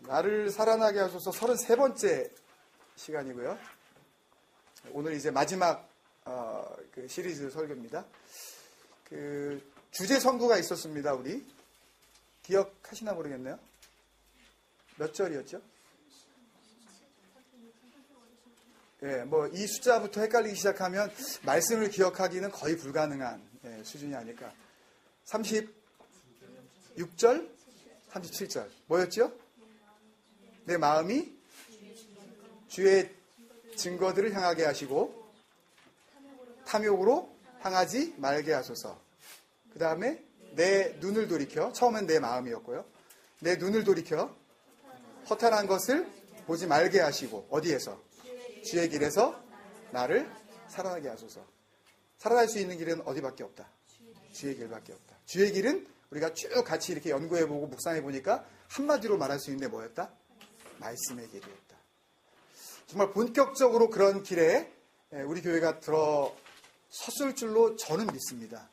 나를 살아나게 하소서 33번째 시간이고요. 오늘 이제 마지막 그 시리즈 설교입니다. 그 주제 선구가 있었습니다. 우리 기억하시나 모르겠네요. 몇 절이었죠? 예, 뭐 이 숫자부터 헷갈리기 시작하면 말씀을 기억하기는 거의 불가능한 수준이 아닐까. 36절, 37절 뭐였죠? 내 마음이 주의 증거들을 향하게 하시고 탐욕으로 향하지 말게 하소서. 그 다음에 내 눈을 돌이켜, 처음엔 내 마음이었고요. 내 눈을 돌이켜 허탄한 것을 보지 말게 하시고, 어디에서? 주의 길에서 나를 살아나게 하소서. 살아날 수 있는 길은 어디밖에 없다? 주의 길밖에 없다. 주의 길은 우리가 쭉 같이 이렇게 연구해보고 묵상해보니까 한마디로 말할 수 있는 게 뭐였다? 말씀의 길이었다. 정말 본격적으로 그런 길에 우리 교회가 들어섰을 줄로 저는 믿습니다.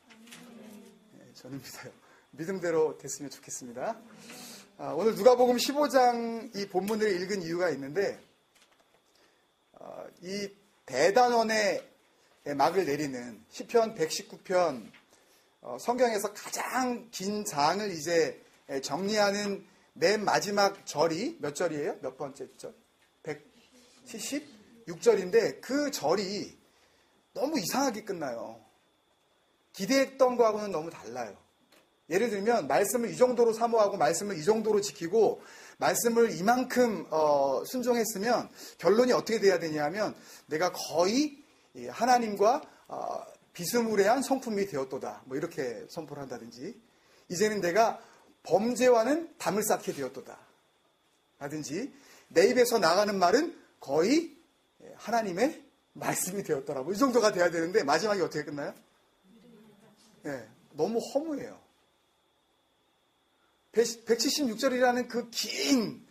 저는 믿어요. 믿음대로 됐으면 좋겠습니다. 오늘 누가복음 15장 이 본문을 읽은 이유가 있는데, 이 대단원의 막을 내리는 시편 119편, 성경에서 가장 긴 장을 이제 정리하는 맨 마지막 절이 몇 절이에요? 몇 번째 절? 176절인데 그 절이 너무 이상하게 끝나요. 기대했던 거하고는 너무 달라요. 예를 들면 말씀을 이 정도로 사모하고 말씀을 이 정도로 지키고 말씀을 이만큼 순종했으면 결론이 어떻게 돼야 되냐면 내가 거의 하나님과 비스무리한 성품이 되었도다. 뭐 이렇게 선포를 한다든지, 이제는 내가 범죄와는 담을 쌓게 되었도다 라든지, 내 입에서 나가는 말은 거의 하나님의 말씀이 되었더라고. 이 정도가 돼야 되는데 마지막에 어떻게 끝나요? 네, 너무 허무해요. 176절이라는 그 긴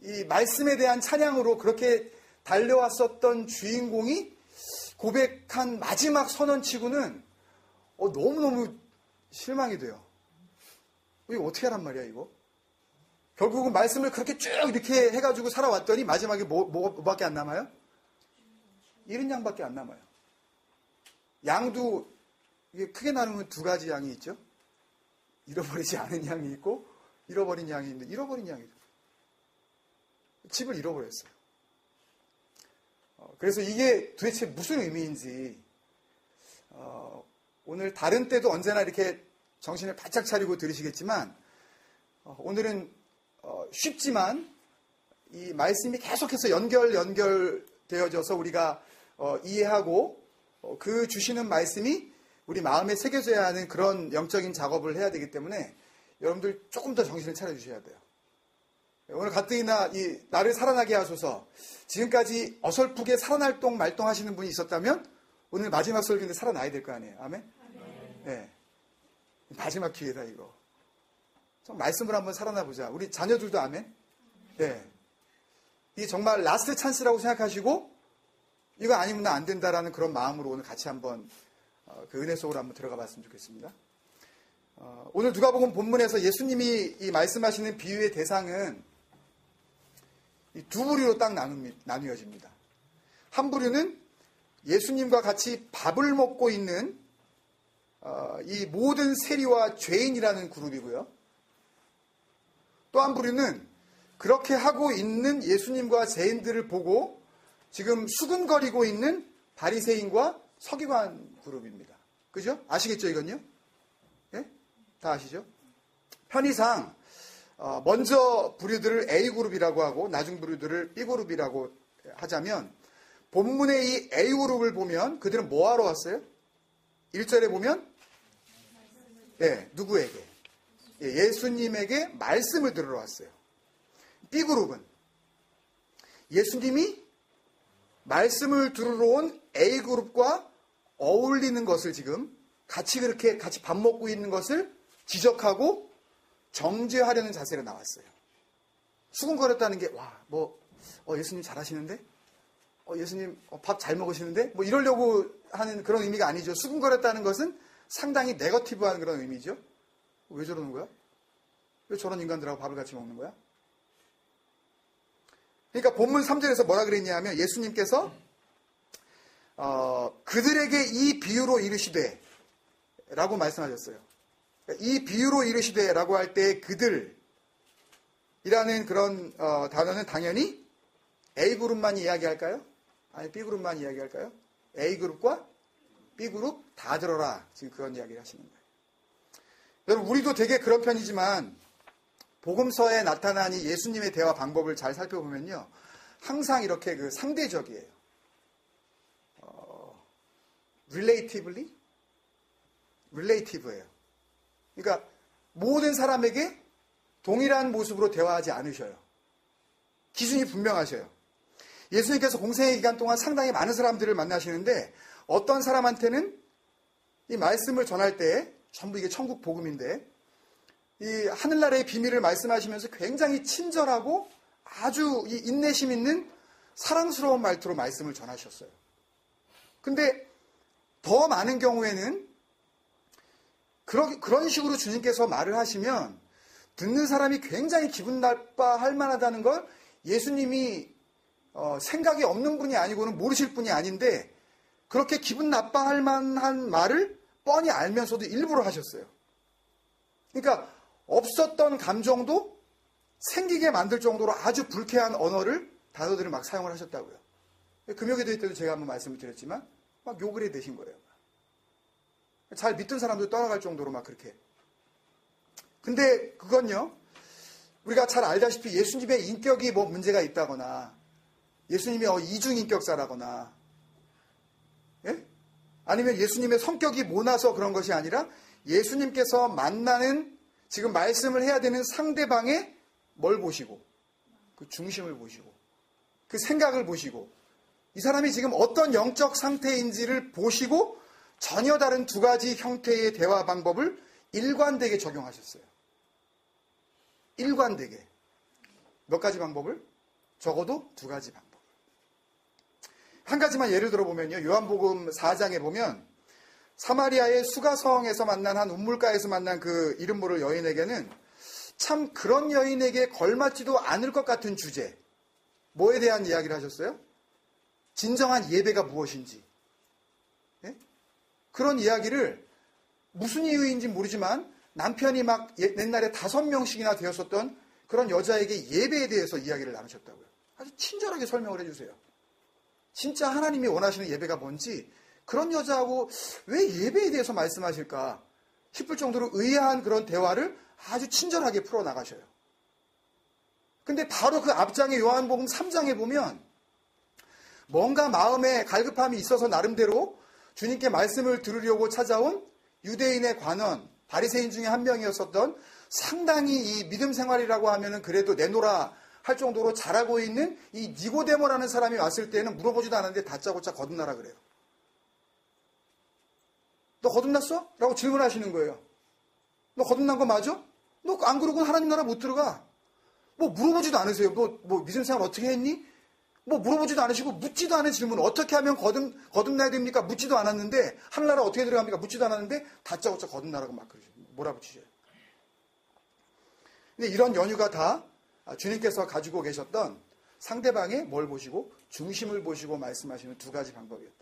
이 말씀에 대한 찬양으로 그렇게 달려왔었던 주인공이 고백한 마지막 선언치고는 너무너무 실망이 돼요. 이거 어떻게 하란 말이야 이거? 결국은 말씀을 그렇게 쭉 이렇게 해가지고 살아왔더니 마지막에 뭐밖에 안 남아요? 잃은 양밖에 안 남아요. 양도 이게 크게 나누면 두 가지 양이 있죠. 잃어버리지 않은 양이 있고 잃어버린 양이 있는데, 잃어버린 양이죠. 집을 잃어버렸어요. 그래서 이게 도대체 무슨 의미인지 오늘 다른 때도 언제나 이렇게 정신을 바짝 차리고 들으시겠지만, 오늘은 쉽지만 이 말씀이 계속해서 연결되어져서 우리가 이해하고 그 주시는 말씀이 우리 마음에 새겨져야 하는 그런 영적인 작업을 해야 되기 때문에 여러분들 조금 더 정신을 차려주셔야 돼요. 오늘 가뜩이나 이 나를 살아나게 하소서, 지금까지 어설프게 살아날동 말동 하시는 분이 있었다면 오늘 마지막 설교인데 살아나야 될 거 아니에요. 아멘? 네. 마지막 기회다 이거. 좀 말씀을 한번 살아나보자. 우리 자녀들도 아멘? 네. 이게 정말 라스트 찬스라고 생각하시고 이거 아니면 안 된다라는 그런 마음으로 오늘 같이 한번 그 은혜 속으로 한번 들어가 봤으면 좋겠습니다. 오늘 누가복음 본문에서 예수님이 이 말씀하시는 비유의 대상은 이 두 부류로 딱 나뉘어집니다. 한 부류는 예수님과 같이 밥을 먹고 있는 이 모든 세리와 죄인이라는 그룹이고요. 또 한 부류는 그렇게 하고 있는 예수님과 죄인들을 보고 지금 수근거리고 있는 바리새인과 서기관 그룹입니다. 그죠? 아시겠죠 이건요? 예? 다 아시죠? 편의상 먼저 부류들을 A그룹이라고 하고 나중 부류들을 B그룹이라고 하자면, 본문의 이 A그룹을 보면 그들은 뭐 하러 왔어요? 1절에 보면 누구에게? 예수님에게 말씀을 들으러 왔어요. B그룹은 예수님이 말씀을 들으러 온 A그룹과 어울리는 것을 지금 같이 밥 먹고 있는 것을 지적하고 정죄하려는 자세로 나왔어요. 수군거렸다는 게 예수님 잘하시는데? 예수님 밥 잘 먹으시는데? 뭐 이러려고 하는 그런 의미가 아니죠. 수군거렸다는 것은 상당히 네거티브한 그런 의미죠. 왜 저러는 거야? 왜 저런 인간들하고 밥을 같이 먹는 거야? 그러니까 본문 3절에서 뭐라 그랬냐 하면 예수님께서 그들에게 이 비유로 이르시되 라고 말씀하셨어요. 이 비유로 이르시되 라고 할 때 그들이라는 그런 단어는 당연히 A그룹만 이야기할까요? 아니 B그룹만 이야기할까요? A그룹과 B그룹 다 들어라. 지금 그런 이야기를 하시는 거예요. 여러분 우리도 되게 그런 편이지만 복음서에 나타난 이 예수님의 대화 방법을 잘 살펴보면요. 항상 이렇게 그 상대적이에요. relative예요. 그러니까 모든 사람에게 동일한 모습으로 대화하지 않으셔요. 기준이 분명하셔요. 예수님께서 공생의 기간 동안 상당히 많은 사람들을 만나시는데 어떤 사람한테는 이 말씀을 전할 때 전부 이게 천국 복음인데 이 하늘나라의 비밀을 말씀하시면서 굉장히 친절하고 아주 이 인내심 있는 사랑스러운 말투로 말씀을 전하셨어요. 근데 더 많은 경우에는 그런 식으로 주님께서 말을 하시면 듣는 사람이 굉장히 기분 나빠할 만하다는 걸 예수님이 생각이 없는 분이 아니고는 모르실 분이 아닌데 그렇게 기분 나빠할 만한 말을 뻔히 알면서도 일부러 하셨어요. 그러니까 없었던 감정도 생기게 만들 정도로 아주 불쾌한 단어들을 막 사용을 하셨다고요. 금요기도회 때도 제가 한번 말씀을 드렸지만 막 욕을 해대신 거예요. 잘 믿던 사람도 떠나갈 정도로 막 그렇게. 근데 그건요, 우리가 잘 알다시피 예수님의 인격이 뭐 문제가 있다거나 예수님이 이중인격자라거나 예? 아니면 예수님의 성격이 모나서 그런 것이 아니라 예수님께서 만나는 지금 말씀을 해야 되는 상대방의 뭘 보시고 그 중심을 보시고 그 생각을 보시고 이 사람이 지금 어떤 영적 상태인지를 보시고 전혀 다른 두 가지 형태의 대화 방법을 일관되게 적용하셨어요. 일관되게. 몇 가지 방법을? 적어도 두 가지 방법. 한 가지만 예를 들어보면요. 요한복음 4장에 보면 사마리아의 수가성에서 만난 한 운물가에서 만난 그 이름 모를 여인에게는 참 그런 여인에게 걸맞지도 않을 것 같은 주제. 뭐에 대한 이야기를 하셨어요? 진정한 예배가 무엇인지. 예? 그런 이야기를 무슨 이유인지 모르지만 남편이 막 옛날에 5명씩이나 되었었던 그런 여자에게 예배에 대해서 이야기를 나누셨다고요. 아주 친절하게 설명을 해주세요. 진짜 하나님이 원하시는 예배가 뭔지 그런 여자하고 왜 예배에 대해서 말씀하실까 싶을 정도로 의아한 그런 대화를 아주 친절하게 풀어나가셔요. 근데 바로 그 앞장의 요한복음 3장에 보면 뭔가 마음에 갈급함이 있어서 나름대로 주님께 말씀을 들으려고 찾아온 유대인의 관원, 바리새인 중에 한 명이었었던 상당히 이 믿음 생활이라고 하면은 그래도 내노라 할 정도로 잘하고 있는 이 니고데모라는 사람이 왔을 때는 물어보지도 않았는데 다짜고짜 거듭나라 그래요. 너 거듭났어? 라고 질문하시는 거예요. 너 거듭난 거 맞아? 너 안 그러고 하나님 나라 못 들어가. 뭐 물어보지도 않으세요. 뭐 믿음 생활 어떻게 했니? 뭐 물어보지도 않으시고 묻지도 않은 질문을 어떻게 하면 거듭나야 됩니까? 묻지도 않았는데 하늘나라 어떻게 들어갑니까? 묻지도 않았는데 다짜고짜 거듭나라고 막 그러죠. 몰아붙이셔요. 근데 이런 연유가 다 주님께서 가지고 계셨던 상대방의 뭘 보시고 중심을 보시고 말씀하시는 두 가지 방법이었다.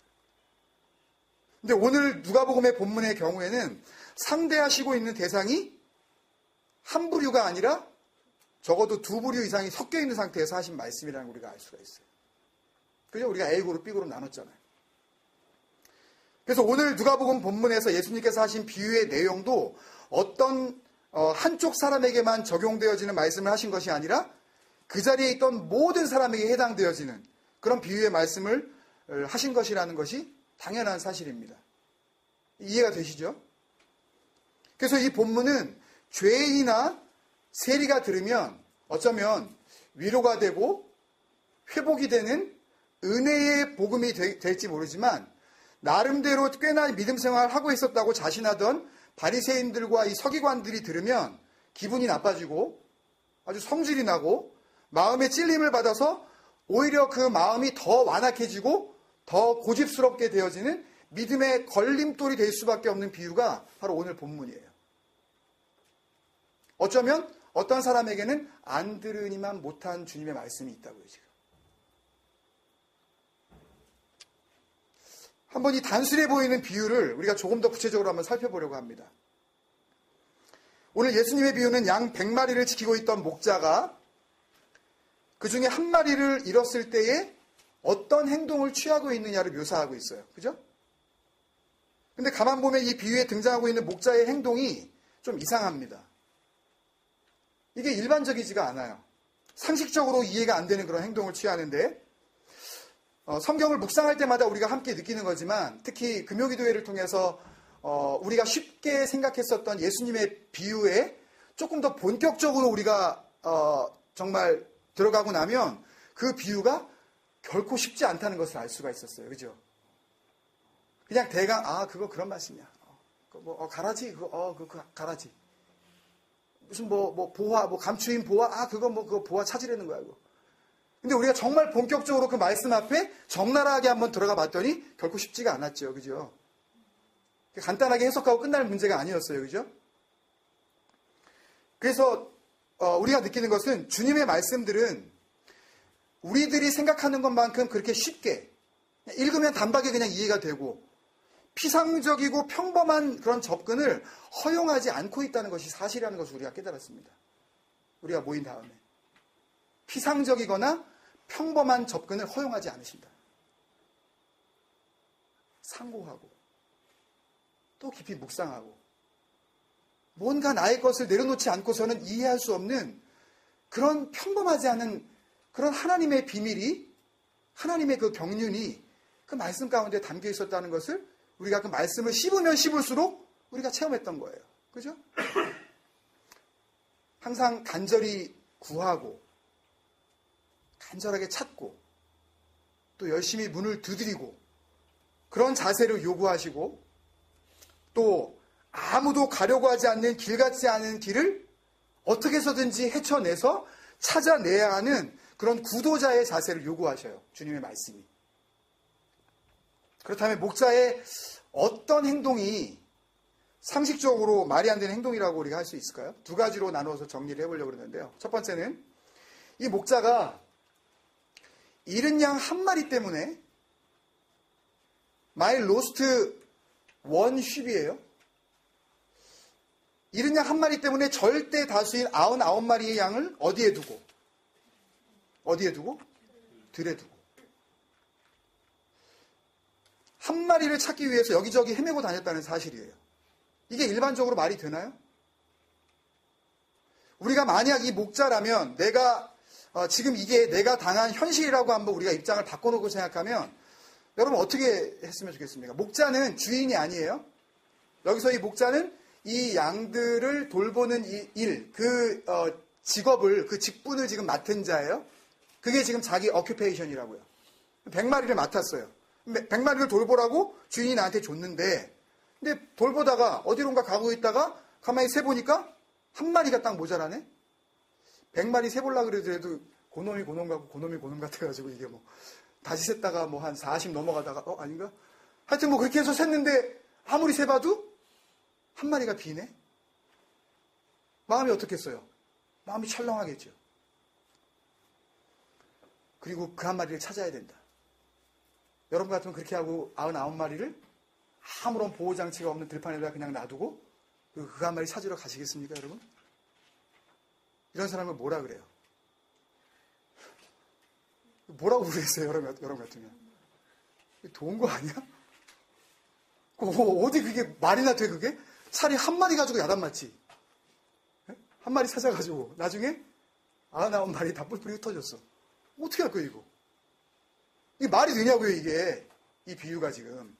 근데 오늘 누가복음의 본문의 경우에는 상대하시고 있는 대상이 한 부류가 아니라 적어도 두 부류 이상이 섞여 있는 상태에서 하신 말씀이라는 걸 우리가 알 수가 있어요. 그죠? 우리가 A그룹, B그룹 나눴잖아요. 그래서 오늘 누가복음 본문에서 예수님께서 하신 비유의 내용도 어떤 한쪽 사람에게만 적용되어지는 말씀을 하신 것이 아니라 그 자리에 있던 모든 사람에게 해당되어지는 그런 비유의 말씀을 하신 것이라는 것이 당연한 사실입니다. 이해가 되시죠? 그래서 이 본문은 죄인이나 세리가 들으면 어쩌면 위로가 되고 회복이 되는 은혜의 복음이 될지 모르지만 나름대로 꽤나 믿음 생활을 하고 있었다고 자신하던 바리새인들과 이 서기관들이 들으면 기분이 나빠지고 아주 성질이 나고 마음의 찔림을 받아서 오히려 그 마음이 더 완악해지고 더 고집스럽게 되어지는 믿음의 걸림돌이 될 수밖에 없는 비유가 바로 오늘 본문이에요. 어쩌면 어떤 사람에게는 안 들으니만 못한 주님의 말씀이 있다고요, 지금. 한번 이 단순해 보이는 비유를 우리가 조금 더 구체적으로 한번 살펴보려고 합니다. 오늘 예수님의 비유는 양 100마리를 지키고 있던 목자가 그 중에 한 마리를 잃었을 때에 어떤 행동을 취하고 있느냐를 묘사하고 있어요. 그죠? 근데 가만 보면 이 비유에 등장하고 있는 목자의 행동이 좀 이상합니다. 이게 일반적이지가 않아요. 상식적으로 이해가 안 되는 그런 행동을 취하는데 성경을 묵상할 때마다 우리가 함께 느끼는 거지만 특히 금요기도회를 통해서 우리가 쉽게 생각했었던 예수님의 비유에 조금 더 본격적으로 우리가 정말 들어가고 나면 그 비유가 결코 쉽지 않다는 것을 알 수가 있었어요. 그죠? 그냥 대강 그거 그런 말씀이야. 가라지 그거 가라지. 무슨 보화 감추인 보화 그거 보화 찾으려는 거야 그거. 근데 우리가 정말 본격적으로 그 말씀 앞에 적나라하게 한번 들어가 봤더니 결코 쉽지가 않았죠. 그죠? 간단하게 해석하고 끝날 문제가 아니었어요. 그죠? 그래서 우리가 느끼는 것은 주님의 말씀들은 우리들이 생각하는 것만큼 그렇게 쉽게 읽으면 단박에 그냥 이해가 되고 피상적이고 평범한 그런 접근을 허용하지 않고 있다는 것이 사실이라는 것을 우리가 깨달았습니다. 우리가 모인 다음에. 피상적이거나 평범한 접근을 허용하지 않으신다. 상고하고 또 깊이 묵상하고 뭔가 나의 것을 내려놓지 않고서는 이해할 수 없는 그런 평범하지 않은 그런 하나님의 비밀이 하나님의 그 경륜이 그 말씀 가운데 담겨 있었다는 것을 우리가 그 말씀을 씹으면 씹을수록 우리가 체험했던 거예요. 그죠? 항상 간절히 구하고 간절하게 찾고 또 열심히 문을 두드리고 그런 자세를 요구하시고 또 아무도 가려고 하지 않는 길 같지 않은 길을 어떻게 해서든지 헤쳐내서 찾아내야 하는 그런 구도자의 자세를 요구하셔요. 주님의 말씀이. 그렇다면 목자의 어떤 행동이 상식적으로 말이 안 되는 행동이라고 우리가 할 수 있을까요? 두 가지로 나누어서 정리를 해보려고 그러는데요. 첫 번째는 이 목자가 잃은 양 한 마리 때문에 My lost one sheep이에요. 잃은 양 한 마리 때문에 절대 다수인 99마리의 양을 어디에 두고? 들에 두고. 한 마리를 찾기 위해서 여기저기 헤매고 다녔다는 사실이에요. 이게 일반적으로 말이 되나요? 우리가 만약 이 목자라면 내가 지금 이게 내가 당한 현실이라고 한번 우리가 입장을 바꿔놓고 생각하면 여러분 어떻게 했으면 좋겠습니까? 목자는 주인이 아니에요. 여기서 이 목자는 이 양들을 돌보는 이 일, 그 직업을, 그 직분을 지금 맡은 자예요. 그게 지금 자기 어큐페이션이라고요. 100마리를 맡았어요. 100마리를 돌보라고 주인이 나한테 줬는데 근데 돌보다가 어디론가 가고 있다가 가만히 세보니까 한 마리가 딱 모자라네? 100마리 세보려고 그래도 고놈이 고놈 같고 고놈이 고놈 같아가지고 이게 다시 셌다가 한 40 넘어가다가 아닌가? 하여튼 그렇게 해서 셌는데 아무리 세봐도 한 마리가 비네? 마음이 어떻겠어요? 마음이 철렁하겠죠. 그리고 그 한 마리를 찾아야 된다. 여러분 같으면 그렇게 하고 99마리를 아무런 보호장치가 없는 들판에다 그냥 놔두고 그 한 마리 찾으러 가시겠습니까, 여러분? 이런 사람을 뭐라 그래요? 뭐라고 그러겠어요, 여러분 같으면? 좋은 거 아니야? 어디 그게 말이나 돼, 그게? 차라리 한 마리 가지고 야단 맞지. 한 마리 찾아가지고 나중에 99마리 다 뿔뿔이 흩어졌어. 어떻게 할 거야, 이거? 이게 말이 되냐고요, 이게. 이 비유가 지금.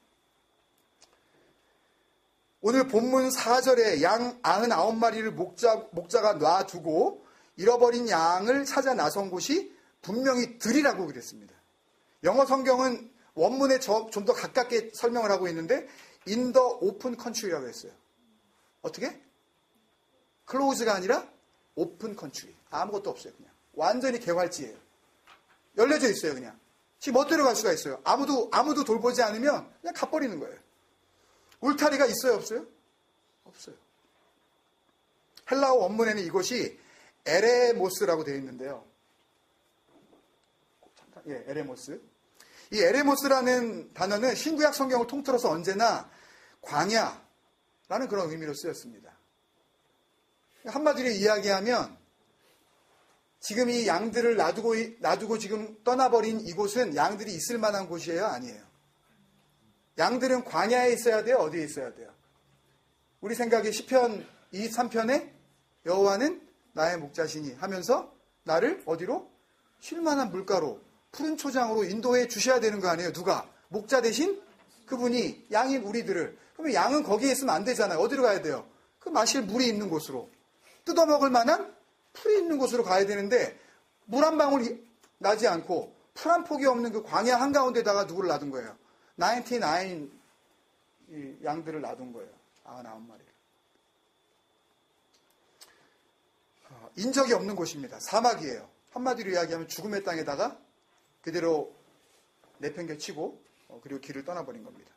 오늘 본문 4절에 양 99마리를 목자가 놔두고 잃어버린 양을 찾아 나선 곳이 분명히 들이라고 그랬습니다. 영어 성경은 원문에 좀 더 가깝게 설명을 하고 있는데 in the open country라고 했어요. 어떻게? close가 아니라 open country. 아무것도 없어요, 그냥. 완전히 개활지예요. 열려져 있어요, 그냥. 지 멋대로 갈 수가 있어요. 아무도 돌보지 않으면 그냥 가버리는 거예요. 울타리가 있어요, 없어요? 없어요. 헬라어 원문에는 이것이 에레모스라고 되어 있는데요. 예, 에레모스. 이 에레모스라는 단어는 신구약 성경을 통틀어서 언제나 광야라는 그런 의미로 쓰였습니다. 한마디로 이야기하면 지금 이 양들을 놔두고 지금 떠나버린 이곳은 양들이 있을 만한 곳이에요? 아니에요. 양들은 광야에 있어야 돼요? 어디에 있어야 돼요? 우리 생각에 시편 23편에 여호와는 나의 목자시니 하면서 나를 어디로? 쉴만한 물가로 푸른 초장으로 인도해 주셔야 되는 거 아니에요? 누가? 목자 대신 그분이 양인 우리들을. 그러면 양은 거기에 있으면 안 되잖아요. 어디로 가야 돼요? 그 마실 물이 있는 곳으로. 뜯어먹을 만한 풀이 있는 곳으로 가야 되는데 물 한 방울 나지 않고 풀 한 폭이 없는 그 광야 한가운데다가 누구를 놔둔 거예요? 99 양들을 놔둔 거예요. 99마리를. 인적이 없는 곳입니다. 사막이에요. 한마디로 이야기하면 죽음의 땅에다가 그대로 내팽개치고 그리고 길을 떠나버린 겁니다.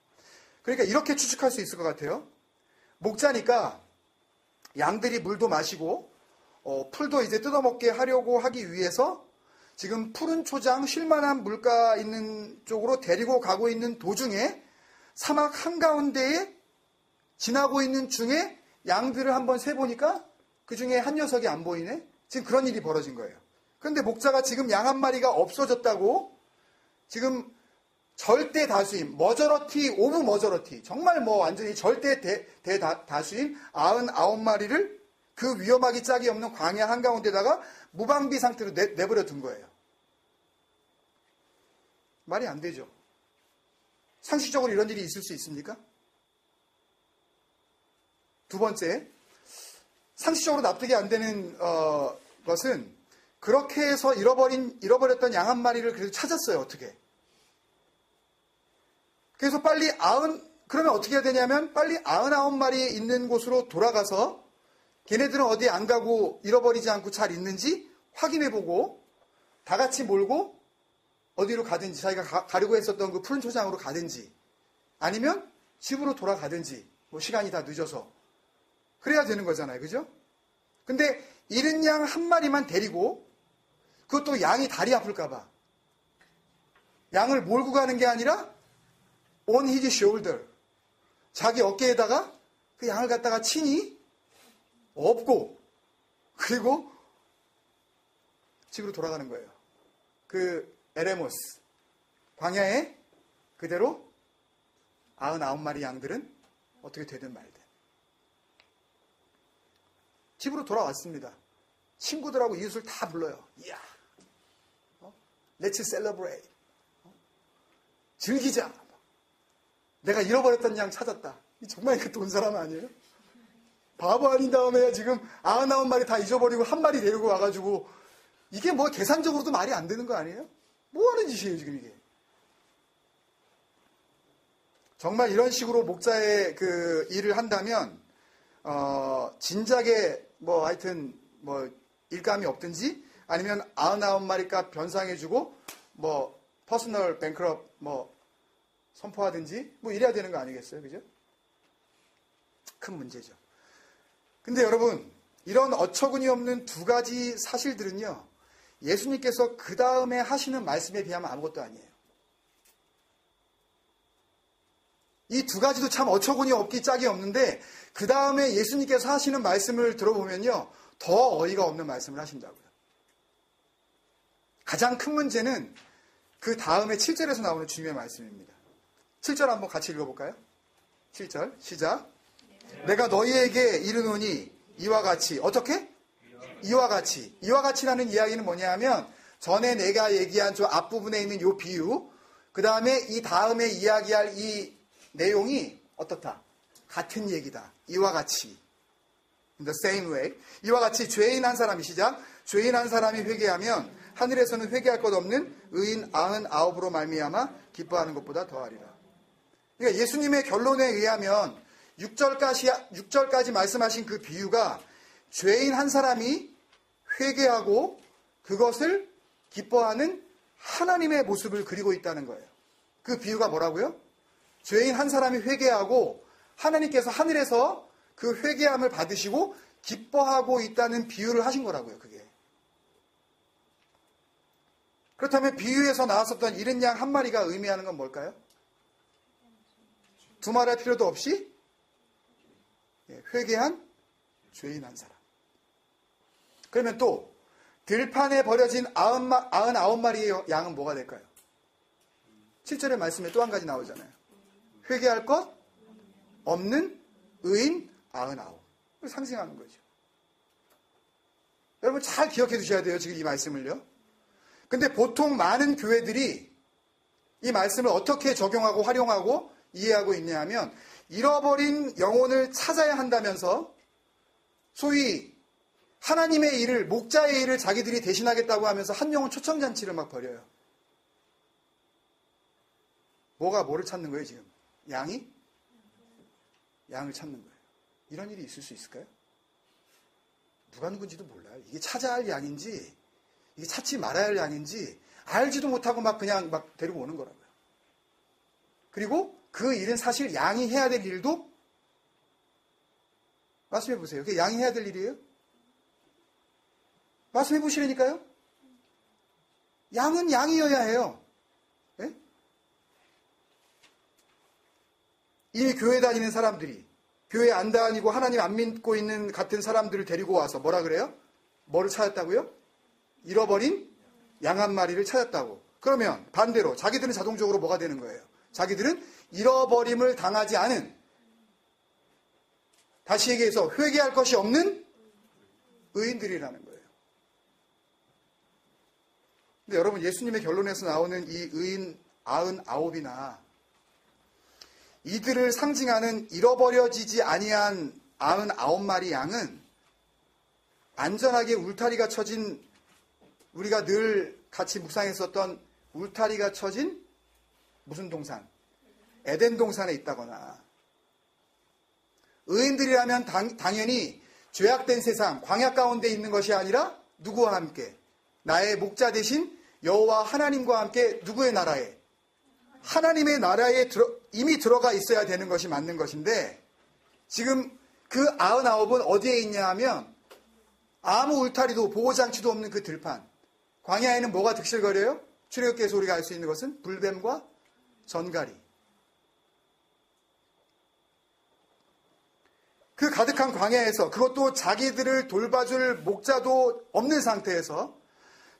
그러니까 이렇게 추측할 수 있을 것 같아요. 목자니까 양들이 물도 마시고 풀도 이제 뜯어먹게 하려고 하기 위해서 지금 푸른 초장 쉴만한 물가 있는 쪽으로 데리고 가고 있는 도중에 사막 한가운데에 지나고 있는 중에 양들을 한번 세보니까 그 중에 한 녀석이 안 보이네? 지금 그런 일이 벌어진 거예요. 그런데 목자가 지금 양 한 마리가 없어졌다고 지금 절대 다수인, 머저러티 오브 머저러티, 정말 완전히 절대 다수인 99마리를 그 위험하기 짝이 없는 광야 한가운데다가 무방비 상태로 내버려 둔 거예요. 말이 안 되죠. 상식적으로 이런 일이 있을 수 있습니까? 두 번째, 상식적으로 납득이 안 되는 것은 그렇게 해서 잃어버렸던 양 한 마리를 그래도 찾았어요. 어떻게? 그래서 그러면 어떻게 해야 되냐면 빨리 99마리 있는 곳으로 돌아가서 걔네들은 어디 안 가고 잃어버리지 않고 잘 있는지 확인해보고 다 같이 몰고 어디로 가든지 자기가 가려고 했었던 그 푸른 초장으로 가든지 아니면 집으로 돌아가든지 시간이 다 늦어서 그래야 되는 거잖아요. 그죠? 근데 잃은 양 한 마리만 데리고 그것도 양이 다리 아플까봐 양을 몰고 가는 게 아니라 on his shoulder 자기 어깨에다가 그 양을 갖다가 치니 업고 그리고 집으로 돌아가는 거예요. 그 에레모스 광야에 그대로 99마리 양들은 어떻게 되든 말든 집으로 돌아왔습니다. 친구들하고 이웃을 다 불러요. 이야, Let's celebrate. 즐기자. 내가 잃어버렸던 양 찾았다. 정말 그 돈 사람 아니에요? 바보 아닌 다음에 지금 99마리 다 잊어버리고 한 마리 데리고 와가지고 이게 계산적으로도 말이 안 되는 거 아니에요? 뭐 하는 짓이에요 지금 이게? 정말 이런 식으로 목자의 그 일을 한다면 진작에 하여튼 일감이 없든지 아니면 99마리값 변상해주고 퍼스널 뱅크럽 선포하든지 이래야 되는 거 아니겠어요? 그죠? 큰 문제죠. 근데 여러분 이런 어처구니 없는 두 가지 사실들은요 예수님께서 그 다음에 하시는 말씀에 비하면 아무것도 아니에요. 이 두 가지도 참 어처구니 없기 짝이 없는데 그 다음에 예수님께서 하시는 말씀을 들어보면요 더 어이가 없는 말씀을 하신다고요. 가장 큰 문제는 그 다음에 7절에서 나오는 중요한 말씀입니다. 7절 한번 같이 읽어볼까요? 7절 시작. 내가 너희에게 이르노니 이와 같이 어떻게? 이와 같이라는 이야기는 뭐냐 하면 전에 내가 얘기한 저 앞부분에 있는 이 비유 그 다음에 이 다음에 이야기할 이 내용이 어떻다? 같은 얘기다. 이와 같이 In the same way 이와 같이 죄인 한 사람이 시작 죄인 한 사람이 회개하면 하늘에서는 회개할 것 없는 의인 99으로 말미암아 기뻐하는 것보다 더하리라. 그러니까 예수님의 결론에 의하면 6절까지 말씀하신 그 비유가 죄인 한 사람이 회개하고 그것을 기뻐하는 하나님의 모습을 그리고 있다는 거예요. 그 비유가 뭐라고요? 죄인 한 사람이 회개하고 하나님께서 하늘에서 그 회개함을 받으시고 기뻐하고 있다는 비유를 하신 거라고요. 그게. 그렇다면 비유에서 나왔었던 잃은 양 한 마리가 의미하는 건 뭘까요? 두말할 필요도 없이 회개한 죄인 한 사람. 그러면 또 들판에 버려진 99마리의 양은 뭐가 될까요? 7절의 말씀에 또 한 가지 나오잖아요. 회개할 것 없는 의인 99. 상징하는 거죠. 여러분 잘 기억해 두셔야 돼요. 지금 이 말씀을요. 근데 보통 많은 교회들이 이 말씀을 어떻게 적용하고 활용하고 이해하고 있냐 하면 잃어버린 영혼을 찾아야 한다면서 소위 하나님의 일을, 목자의 일을 자기들이 대신하겠다고 하면서 한 영혼 초청잔치를 막 벌여요. 뭐가 뭐를 찾는 거예요 지금? 양이? 양을 찾는 거예요. 이런 일이 있을 수 있을까요? 누가 누군지도 몰라요. 이게 찾아야 할 양인지 이게 찾지 말아야 할 양인지 알지도 못하고 막 그냥 막 데리고 오는 거라고요. 그리고 그 일은 사실 양이 해야 될 일도 말씀해 보세요. 그게 양이 해야 될 일이에요? 말씀해 보시라니까요. 양은 양이어야 해요. 네? 이미 교회 다니는 사람들이 교회 안 다니고 하나님 안 믿고 있는 같은 사람들을 데리고 와서 뭐라 그래요? 뭐를 찾았다고요? 잃어버린 양 한 마리를 찾았다고. 그러면 반대로 자기들은 자동적으로 뭐가 되는 거예요? 자기들은 잃어버림을 당하지 않은, 다시 얘기해서 회개할 것이 없는 의인들이라는 거예요. 근데 여러분 예수님의 결론에서 나오는 이 의인 99이나 이들을 상징하는 잃어버려지지 아니한 99마리 양은 안전하게 울타리가 쳐진, 우리가 늘 같이 묵상했었던 울타리가 쳐진 무슨 동산? 에덴 동산에 있다거나, 의인들이라면 당연히 죄악된 세상, 광야 가운데 있는 것이 아니라 누구와 함께? 나의 목자 되신 여호와 하나님과 함께 누구의 나라에? 하나님의 나라에 이미 들어가 있어야 되는 것이 맞는 것인데, 지금 그 99은 어디에 있냐 하면 아무 울타리도 보호장치도 없는 그 들판, 광야에는 뭐가 득실거려요? 출애굽기에서 우리가 알 수 있는 것은 불뱀과 전갈이. 그 가득한 광야에서, 그것도 자기들을 돌봐줄 목자도 없는 상태에서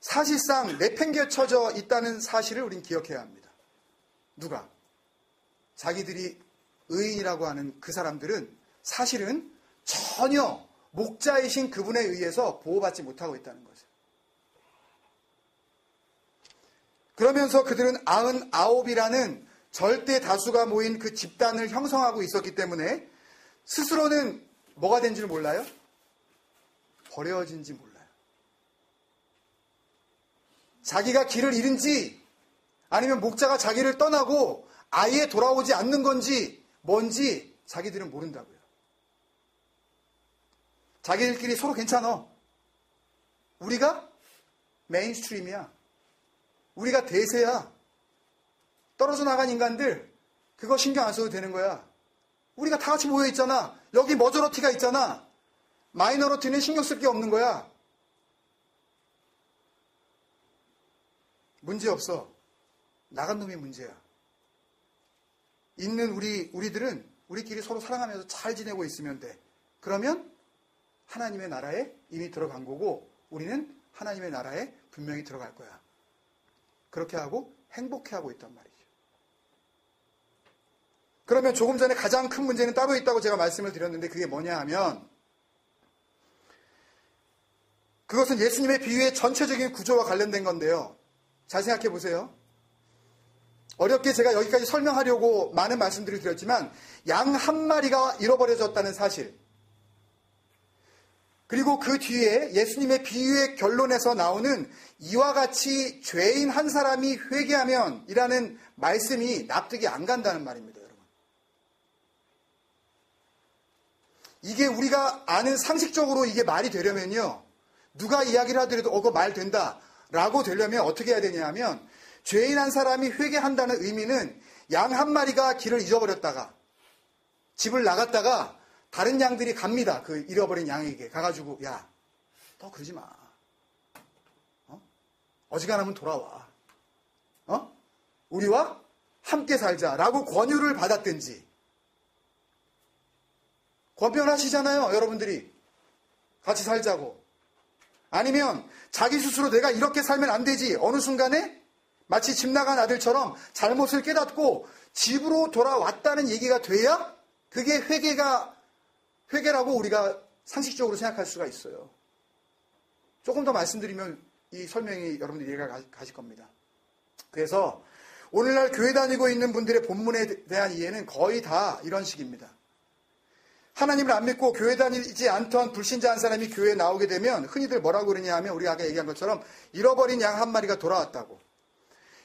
사실상 내팽개쳐져 있다는 사실을 우린 기억해야 합니다. 누가? 자기들이 의인이라고 하는 그 사람들은 사실은 전혀 목자이신 그분에 의해서 보호받지 못하고 있다는 거죠. 그러면서 그들은 99이라는 절대 다수가 모인 그 집단을 형성하고 있었기 때문에 스스로는 뭐가 된 줄 몰라요? 버려진지 몰라요. 자기가 길을 잃은지 아니면 목자가 자기를 떠나고 아예 돌아오지 않는 건지 뭔지 자기들은 모른다고요. 자기들끼리 서로 괜찮아. 우리가 메인스트림이야. 우리가 대세야. 떨어져 나간 인간들 그거 신경 안 써도 되는 거야. 우리가 다 같이 모여 있잖아. 여기 머저러티가 있잖아. 마이너러티는 신경 쓸 게 없는 거야. 문제 없어. 나간 놈이 문제야. 있는 우리들은 우리끼리 서로 사랑하면서 잘 지내고 있으면 돼. 그러면 하나님의 나라에 이미 들어간 거고 우리는 하나님의 나라에 분명히 들어갈 거야. 그렇게 하고 행복해하고 있단 말이죠. 그러면 조금 전에 가장 큰 문제는 따로 있다고 제가 말씀을 드렸는데 그게 뭐냐 하면 그것은 예수님의 비유의 전체적인 구조와 관련된 건데요. 잘 생각해 보세요. 어렵게 제가 여기까지 설명하려고 많은 말씀들을 드렸지만 양 한 마리가 잃어버려졌다는 사실, 그리고 그 뒤에 예수님의 비유의 결론에서 나오는 이와 같이 죄인 한 사람이 회개하면 이라는 말씀이 납득이 안 간다는 말입니다. 여러분, 이게 우리가 아는 상식적으로 이게 말이 되려면요, 누가 이야기를 하더라도 그거 말 된다 라고 되려면 어떻게 해야 되냐 하면 죄인 한 사람이 회개한다는 의미는 양 한 마리가 길을 잊어버렸다가 집을 나갔다가 다른 양들이 갑니다. 그 잃어버린 양에게 가가지고 야, 너 그러지 마. 어지간하면 돌아와. 우리와 함께 살자라고 권유를 받았든지, 권변하시잖아요, 여러분들이. 같이 살자고. 아니면 자기 스스로 내가 이렇게 살면 안 되지, 어느 순간에 마치 집 나간 아들처럼 잘못을 깨닫고 집으로 돌아왔다는 얘기가 돼야 그게 회개라고 우리가 상식적으로 생각할 수가 있어요. 조금 더 말씀드리면 이 설명이 여러분들 이해가 가실 겁니다. 그래서 오늘날 교회 다니고 있는 분들의 본문에 대한 이해는 거의 다 이런 식입니다. 하나님을 안 믿고 교회 다니지 않던 불신자 한 사람이 교회에 나오게 되면 흔히들 뭐라고 그러냐 하면, 우리가 아까 얘기한 것처럼 잃어버린 양 한 마리가 돌아왔다고,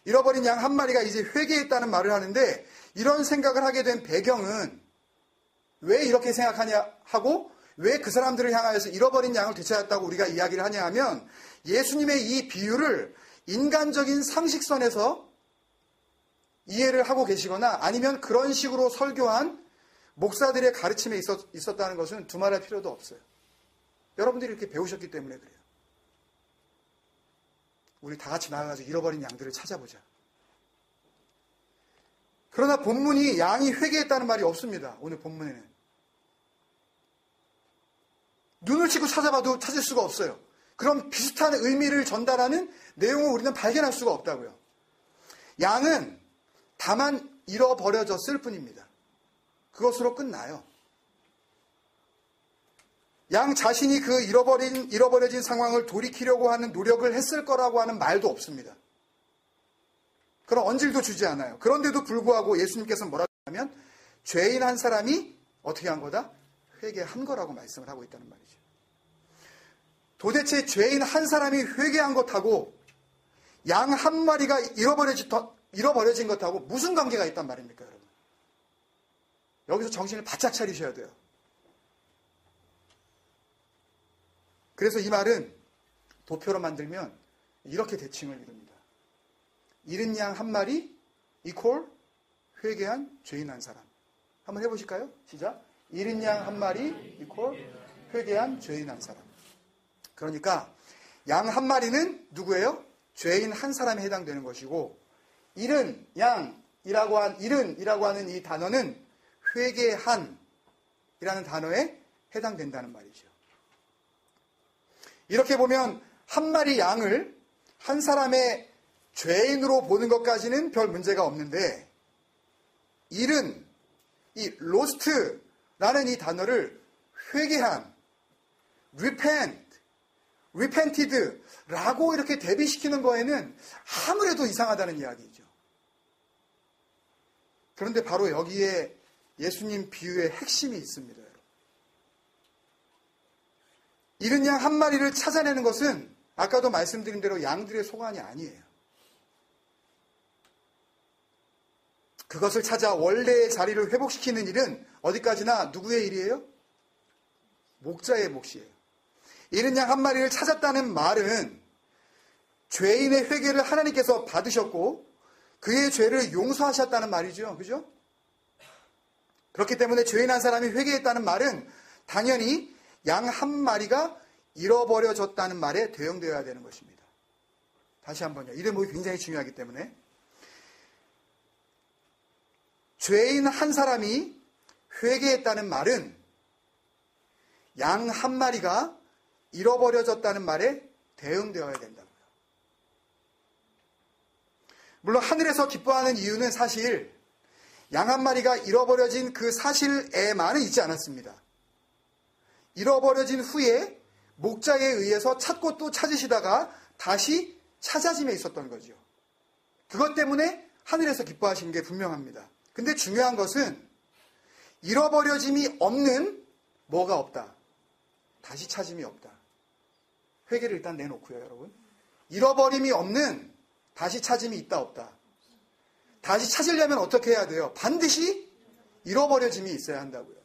잃어버린 양 한 마리가 이제 회개했다는 말을 하는데, 이런 생각을 하게 된 배경은 왜 이렇게 생각하냐 하고 왜 그 사람들을 향하여서 잃어버린 양을 되찾았다고 우리가 이야기를 하냐 하면, 예수님의 이 비유를 인간적인 상식선에서 이해를 하고 계시거나 아니면 그런 식으로 설교한 목사들의 가르침에 있었다는 것은 두말할 필요도 없어요. 여러분들이 이렇게 배우셨기 때문에 그래요. 우리 다 같이 나가가지고 잃어버린 양들을 찾아보자. 그러나 본문이 양이 회개했다는 말이 없습니다. 오늘 본문에는. 눈을 치고 찾아봐도 찾을 수가 없어요. 그런 비슷한 의미를 전달하는 내용을 우리는 발견할 수가 없다고요. 양은 다만 잃어버려졌을 뿐입니다. 그것으로 끝나요. 양 자신이 그 잃어버려진 상황을 돌이키려고 하는 노력을 했을 거라고 하는 말도 없습니다. 그런 언질도 주지 않아요. 그런데도 불구하고 예수님께서 뭐라고 하냐면, 죄인 한 사람이 어떻게 한 거다? 회개한 거라고 말씀을 하고 있다는 말이죠. 도대체 죄인 한 사람이 회개한 것하고 양 한 마리가 잃어버려진 것하고 무슨 관계가 있단 말입니까, 여러분? 여기서 정신을 바짝 차리셔야 돼요. 그래서 이 말은 도표로 만들면 이렇게 대칭을 이룹니다. 잃은 양 한 마리 이퀄 회개한 죄인 한 사람. 한번 해보실까요? 시작. 잃은 양 한 마리 이퀄 회개한 죄인 한 사람. 그러니까 양 한 마리는 누구예요? 죄인 한 사람에 해당되는 것이고, 잃은 양이라고 하는 이 단어는 회개한이라는 단어에 해당된다는 말이죠. 이렇게 보면 한 마리 양을 한 사람의 죄인으로 보는 것까지는 별 문제가 없는데, 잃은, 이 lost라는 이 단어를 회개한, repented라고 이렇게 대비시키는 거에는 아무래도 이상하다는 이야기죠. 그런데 바로 여기에 예수님 비유의 핵심이 있습니다. 여러분. 잃은 양 한 마리를 찾아내는 것은 아까도 말씀드린 대로 양들의 소관이 아니에요. 그것을 찾아 원래의 자리를 회복시키는 일은 어디까지나 누구의 일이에요? 목자의 몫이에요. 잃은 양 한 마리를 찾았다는 말은 죄인의 회개를 하나님께서 받으셨고 그의 죄를 용서하셨다는 말이죠. 그죠? 그렇기 때문에 죄인 한 사람이 회개했다는 말은 당연히 양 한 마리가 잃어버려졌다는 말에 대응되어야 되는 것입니다. 다시 한번요. 이 대목이 굉장히 중요하기 때문에 죄인 한 사람이 회개했다는 말은 양 한 마리가 잃어버려졌다는 말에 대응되어야 된다고요. 물론 하늘에서 기뻐하는 이유는 사실 양 한 마리가 잃어버려진 그 사실에만은 있지 않았습니다. 잃어버려진 후에 목자에 의해서 찾고 또 찾으시다가 다시 찾아짐에 있었던 거죠. 그것 때문에 하늘에서 기뻐하신 게 분명합니다. 근데 중요한 것은 잃어버려짐이 없는 뭐가 없다. 다시 찾음이 없다. 회개를 일단 내놓고요, 여러분. 잃어버림이 없는 다시 찾음이 있다, 없다. 다시 찾으려면 어떻게 해야 돼요? 반드시 잃어버려짐이 있어야 한다고요.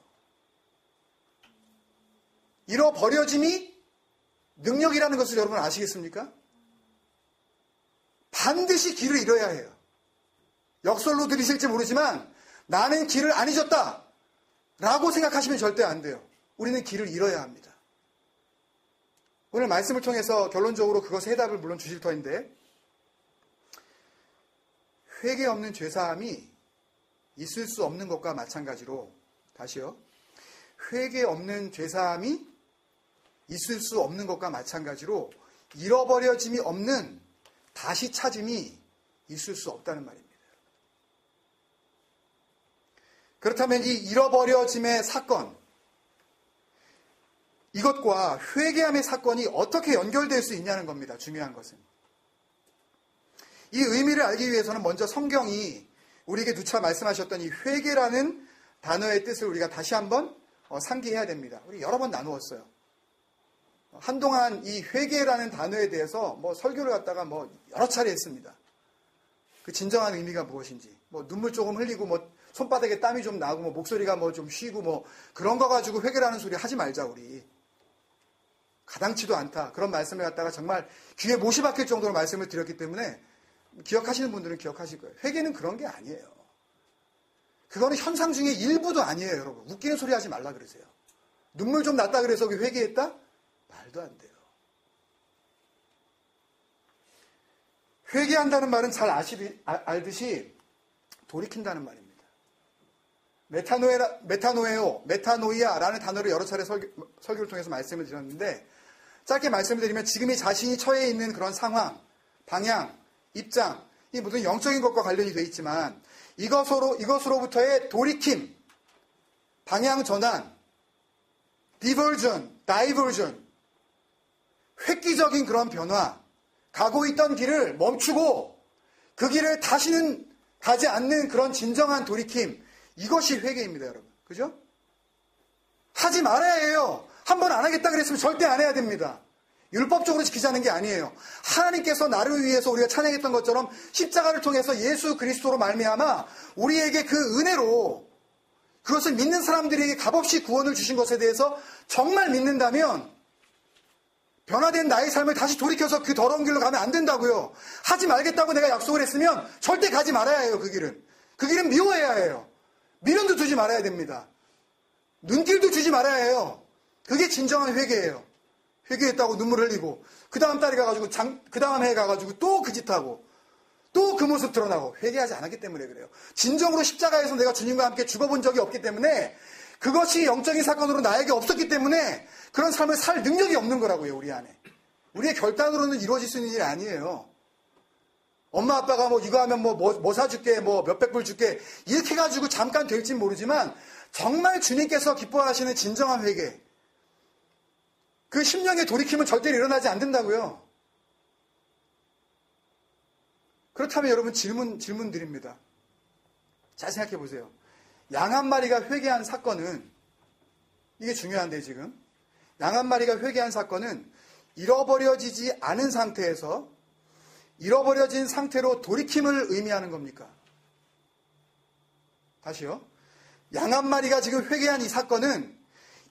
잃어버려짐이 능력이라는 것을 여러분 아시겠습니까? 반드시 길을 잃어야 해요. 역설로 들으실지 모르지만 나는 길을 안 잊었다 라고 생각하시면 절대 안 돼요. 우리는 길을 잃어야 합니다. 오늘 말씀을 통해서 결론적으로 그것의 해답을 물론 주실 터인데, 회개 없는 죄사함이 있을 수 없는 것과 마찬가지로, 다시요. 회개 없는 죄사함이 있을 수 없는 것과 마찬가지로 잃어버려짐이 없는 다시 찾음이 있을 수 없다는 말입니다. 그렇다면 이 잃어버려짐의 사건, 이것과 회개함의 사건이 어떻게 연결될 수 있냐는 겁니다. 중요한 것은. 이 의미를 알기 위해서는 먼저 성경이 우리에게 누차 말씀하셨던 이 회개라는 단어의 뜻을 우리가 다시 한번 상기해야 됩니다. 우리 여러 번 나누었어요. 한동안 이 회개라는 단어에 대해서 설교를 갖다가 여러 차례 했습니다. 그 진정한 의미가 무엇인지, 눈물 조금 흘리고 손바닥에 땀이 좀 나고 목소리가 좀 쉬고 그런 거 가지고 회개라는 소리 하지 말자 우리. 가당치도 않다. 그런 말씀을 갖다가 정말 귀에 못이 박힐 정도로 말씀을 드렸기 때문에 기억하시는 분들은 기억하실 거예요. 회개는 그런 게 아니에요. 그거는 현상 중에 일부도 아니에요, 여러분. 웃기는 소리 하지 말라 그러세요. 눈물 좀 났다 그래서 회개했다? 말도 안 돼요. 회개한다는 말은 잘 알듯이 돌이킨다는 말입니다. 메타노이아라는 단어를 여러 차례 설교를 통해서 말씀을 드렸는데, 짧게 말씀을 드리면 지금이 자신이 처해 있는 그런 상황, 방향, 입장, 이 모든 영적인 것과 관련이 되어 있지만 이것으로부터의 돌이킴, 방향 전환, 다이버전, 획기적인 그런 변화, 가고 있던 길을 멈추고 그 길을 다시는 가지 않는 그런 진정한 돌이킴, 이것이 회개입니다, 여러분. 그죠? 하지 말아야 해요. 한 번 안 하겠다 그랬으면 절대 안 해야 됩니다. 율법적으로 지키자는 게 아니에요. 하나님께서 나를 위해서 우리가 찬양했던 것처럼 십자가를 통해서 예수 그리스도로 말미암아 우리에게 그 은혜로 그것을 믿는 사람들에게 값없이 구원을 주신 것에 대해서 정말 믿는다면 변화된 나의 삶을 다시 돌이켜서 그 더러운 길로 가면 안 된다고요. 하지 말겠다고 내가 약속을 했으면 절대 가지 말아야 해요. 그 길은 미워해야 해요. 미련도 두지 말아야 됩니다. 눈길도 주지 말아야 해요. 그게 진정한 회개예요. 회개했다고 눈물 흘리고 그 다음 달에 가가지고 그 다음 해에 가가지고 또 그 짓하고 또 그 모습 드러나고 회개하지 않았기 때문에 그래요. 진정으로 십자가에서 내가 주님과 함께 죽어본 적이 없기 때문에 그것이 영적인 사건으로 나에게 없었기 때문에 그런 삶을 살 능력이 없는 거라고요. 우리 안에. 우리의 결단으로는 이루어질 수 있는 일이 아니에요. 엄마 아빠가 이거 하면 뭐 사줄게 몇백 불 줄게 이렇게 해가지고 잠깐 될진 모르지만 정말 주님께서 기뻐하시는 진정한 회개, 그 심령의 돌이킴은 절대로 일어나지 않는다고요. 그렇다면 여러분 질문 드립니다. 잘 생각해 보세요. 양 한 마리가 회개한 사건은, 이게 중요한데 지금 양 한 마리가 회개한 사건은 잃어버려지지 않은 상태에서 잃어버려진 상태로 돌이킴을 의미하는 겁니까? 다시요. 양 한 마리가 지금 회개한 이 사건은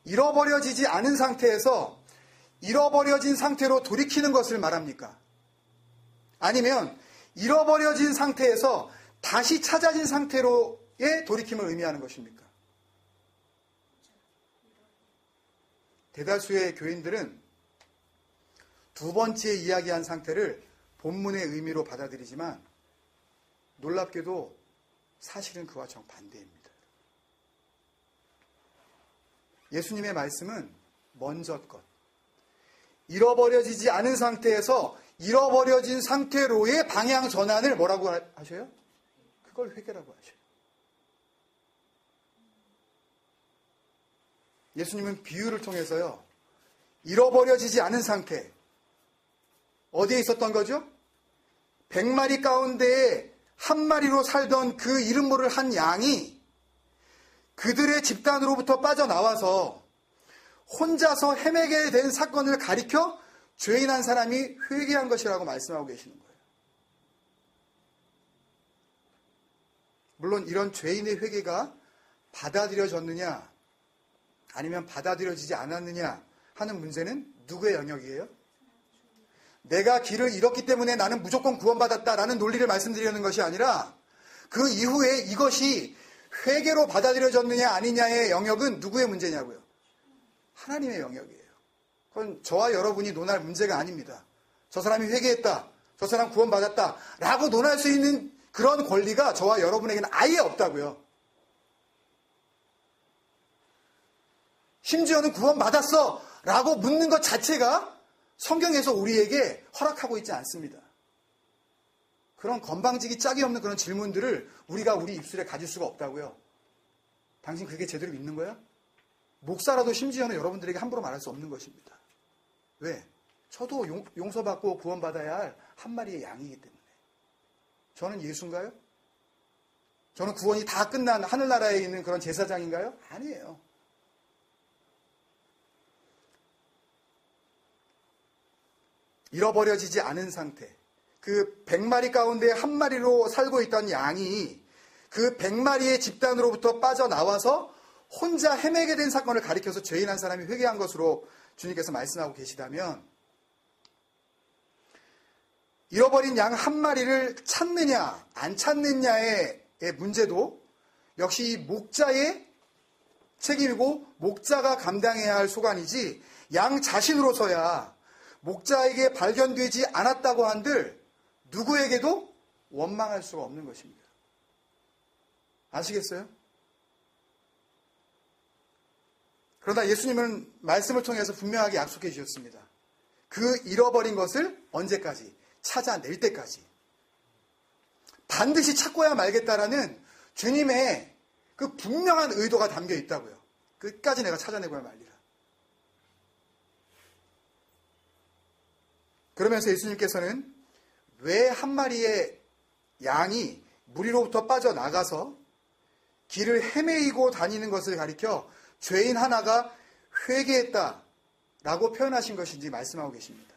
잃어버려지지 않은 상태에서 잃어버려진 상태로 돌이키는 것을 말합니까? 아니면 잃어버려진 상태에서 다시 찾아진 상태로의 돌이킴을 의미하는 것입니까? 대다수의 교인들은 두 번째 이야기한 상태를 본문의 의미로 받아들이지만 놀랍게도 사실은 그와 정반대입니다. 예수님의 말씀은 먼저 것, 잃어버려지지 않은 상태에서 잃어버려진 상태로의 방향 전환을 뭐라고 하셔요? 그걸 회개라고 하셔요. 예수님은 비유를 통해서요, 잃어버려지지 않은 상태, 어디에 있었던 거죠? 100마리 가운데에 한 마리로 살던 그 이름 모를 한 양이 그들의 집단으로부터 빠져나와서 혼자서 헤매게 된 사건을 가리켜 죄인 한 사람이 회개한 것이라고 말씀하고 계시는 거예요. 물론 이런 죄인의 회개가 받아들여졌느냐 아니면 받아들여지지 않았느냐 하는 문제는 누구의 영역이에요? 내가 길을 잃었기 때문에 나는 무조건 구원받았다라는 논리를 말씀드리는 것이 아니라 그 이후에 이것이 회개로 받아들여졌느냐 아니냐의 영역은 누구의 문제냐고요? 하나님의 영역이에요. 그건 저와 여러분이 논할 문제가 아닙니다. 저 사람이 회개했다, 저 사람 구원받았다 라고 논할 수 있는 그런 권리가 저와 여러분에게는 아예 없다고요. 심지어는 구원받았어 라고 묻는 것 자체가 성경에서 우리에게 허락하고 있지 않습니다. 그런 건방지기 짝이 없는 그런 질문들을 우리가 우리 입술에 가질 수가 없다고요. 당신 그게 제대로 믿는 거야? 목사라도 심지어는 여러분들에게 함부로 말할 수 없는 것입니다. 왜? 저도 용서받고 구원받아야 할 한 마리의 양이기 때문에. 저는 예수인가요? 저는 구원이 다 끝난 하늘나라에 있는 그런 제사장인가요? 아니에요. 잃어버려지지 않은 상태. 그 100마리 가운데 한 마리로 살고 있던 양이 그 100마리의 집단으로부터 빠져나와서 혼자 헤매게 된 사건을 가리켜서 죄인 한 사람이 회개한 것으로 주님께서 말씀하고 계시다면, 잃어버린 양 한 마리를 찾느냐 안 찾느냐의 문제도 역시 이 목자의 책임이고 목자가 감당해야 할 소관이지, 양 자신으로서야 목자에게 발견되지 않았다고 한들 누구에게도 원망할 수가 없는 것입니다. 아시겠어요? 그러나 예수님은 말씀을 통해서 분명하게 약속해 주셨습니다. 그 잃어버린 것을 언제까지? 찾아낼 때까지. 반드시 찾고야 말겠다라는 주님의 그 분명한 의도가 담겨 있다고요. 끝까지 내가 찾아내고야 말리라. 그러면서 예수님께서는 왜 한 마리의 양이 무리로부터 빠져나가서 길을 헤매이고 다니는 것을 가리켜 죄인 하나가 회개했다라고 표현하신 것인지 말씀하고 계십니다.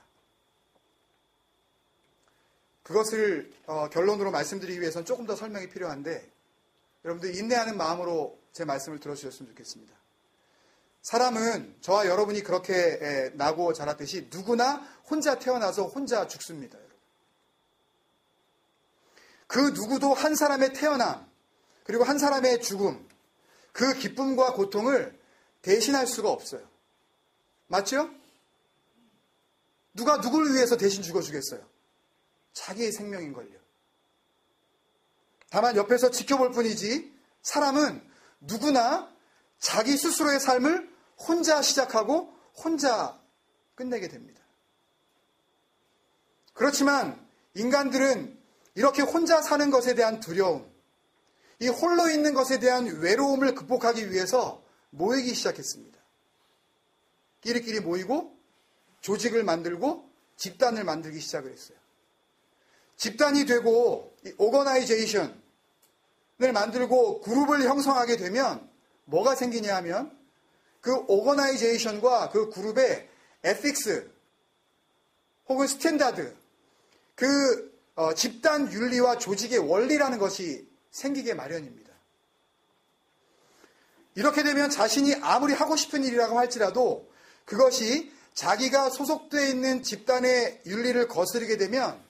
그것을 결론으로 말씀드리기 위해서는 조금 더 설명이 필요한데, 여러분들 인내하는 마음으로 제 말씀을 들어주셨으면 좋겠습니다. 사람은 저와 여러분이 그렇게 나고 자랐듯이 누구나 혼자 태어나서 혼자 죽습니다. 여러분. 그 누구도 한 사람의 태어남 그리고 한 사람의 죽음, 그 기쁨과 고통을 대신할 수가 없어요. 맞죠? 누가 누구를 위해서 대신 죽어주겠어요? 자기의 생명인걸요. 다만 옆에서 지켜볼 뿐이지, 사람은 누구나 자기 스스로의 삶을 혼자 시작하고 혼자 끝내게 됩니다. 그렇지만 인간들은 이렇게 혼자 사는 것에 대한 두려움, 이 홀로 있는 것에 대한 외로움을 극복하기 위해서 모이기 시작했습니다. 끼리끼리 모이고 조직을 만들고 집단을 만들기 시작을 했어요. 집단이 되고 오거나이제이션을 만들고 그룹을 형성하게 되면 뭐가 생기냐 하면, 그 오거나이제이션과 그 그룹의 에틱스 혹은 스탠다드, 그 집단 윤리와 조직의 원리라는 것이 생기게 마련입니다. 이렇게 되면 자신이 아무리 하고 싶은 일이라고 할지라도 그것이 자기가 소속되어 있는 집단의 윤리를 거스르게 되면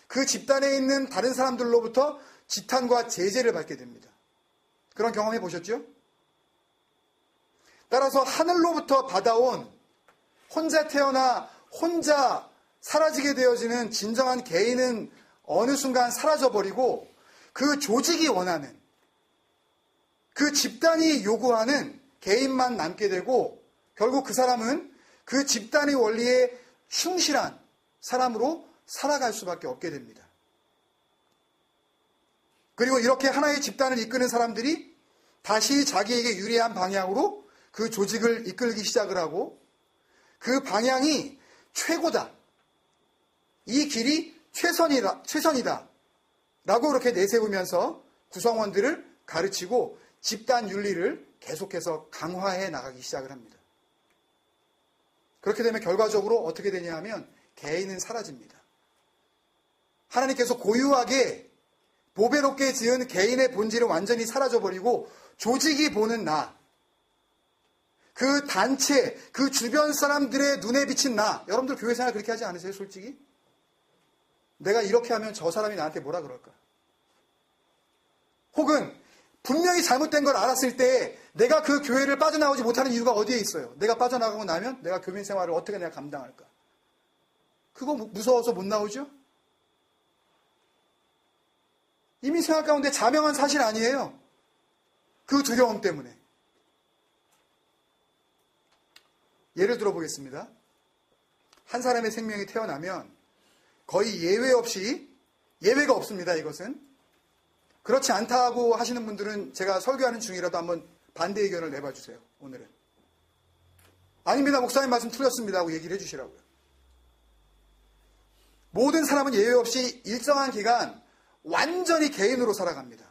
그 집단에 있는 다른 사람들로부터 지탄과 제재를 받게 됩니다. 그런 경험해 보셨죠? 따라서 하늘로부터 받아온 혼자 태어나 혼자 사라지게 되어지는 진정한 개인은 어느 순간 사라져버리고, 그 조직이 원하는, 그 집단이 요구하는 개인만 남게 되고, 결국 그 사람은 그 집단의 원리에 충실한 사람으로 살아갈 수밖에 없게 됩니다. 그리고 이렇게 하나의 집단을 이끄는 사람들이 다시 자기에게 유리한 방향으로 그 조직을 이끌기 시작을 하고, 그 방향이 최고다, 이 길이 최선이다 라고 그렇게 내세우면서 구성원들을 가르치고 집단 윤리를 계속해서 강화해 나가기 시작을 합니다. 그렇게 되면 결과적으로 어떻게 되냐 하면 개인은 사라집니다. 하나님께서 고유하게 보배롭게 지은 개인의 본질은 완전히 사라져버리고 조직이 보는 나, 그 단체, 그 주변 사람들의 눈에 비친 나. 여러분들 교회 생활 그렇게 하지 않으세요? 솔직히? 내가 이렇게 하면 저 사람이 나한테 뭐라 그럴까? 혹은 분명히 잘못된 걸 알았을 때 내가 그 교회를 빠져나오지 못하는 이유가 어디에 있어요? 내가 빠져나가고 나면 내가 교민 생활을 어떻게 내가 감당할까? 그거 무서워서 못 나오죠? 이미 생활 가운데 자명한 사실 아니에요. 그 두려움 때문에. 예를 들어 보겠습니다. 한 사람의 생명이 태어나면 거의 예외 없이, 예외가 없습니다, 이것은. 그렇지 않다고 하시는 분들은 제가 설교하는 중이라도 한번 반대 의견을 내봐 주세요, 오늘은. 아닙니다, 목사님 말씀 틀렸습니다 하고 얘기를 해주시라고요. 모든 사람은 예외 없이 일정한 기간 완전히 개인으로 살아갑니다.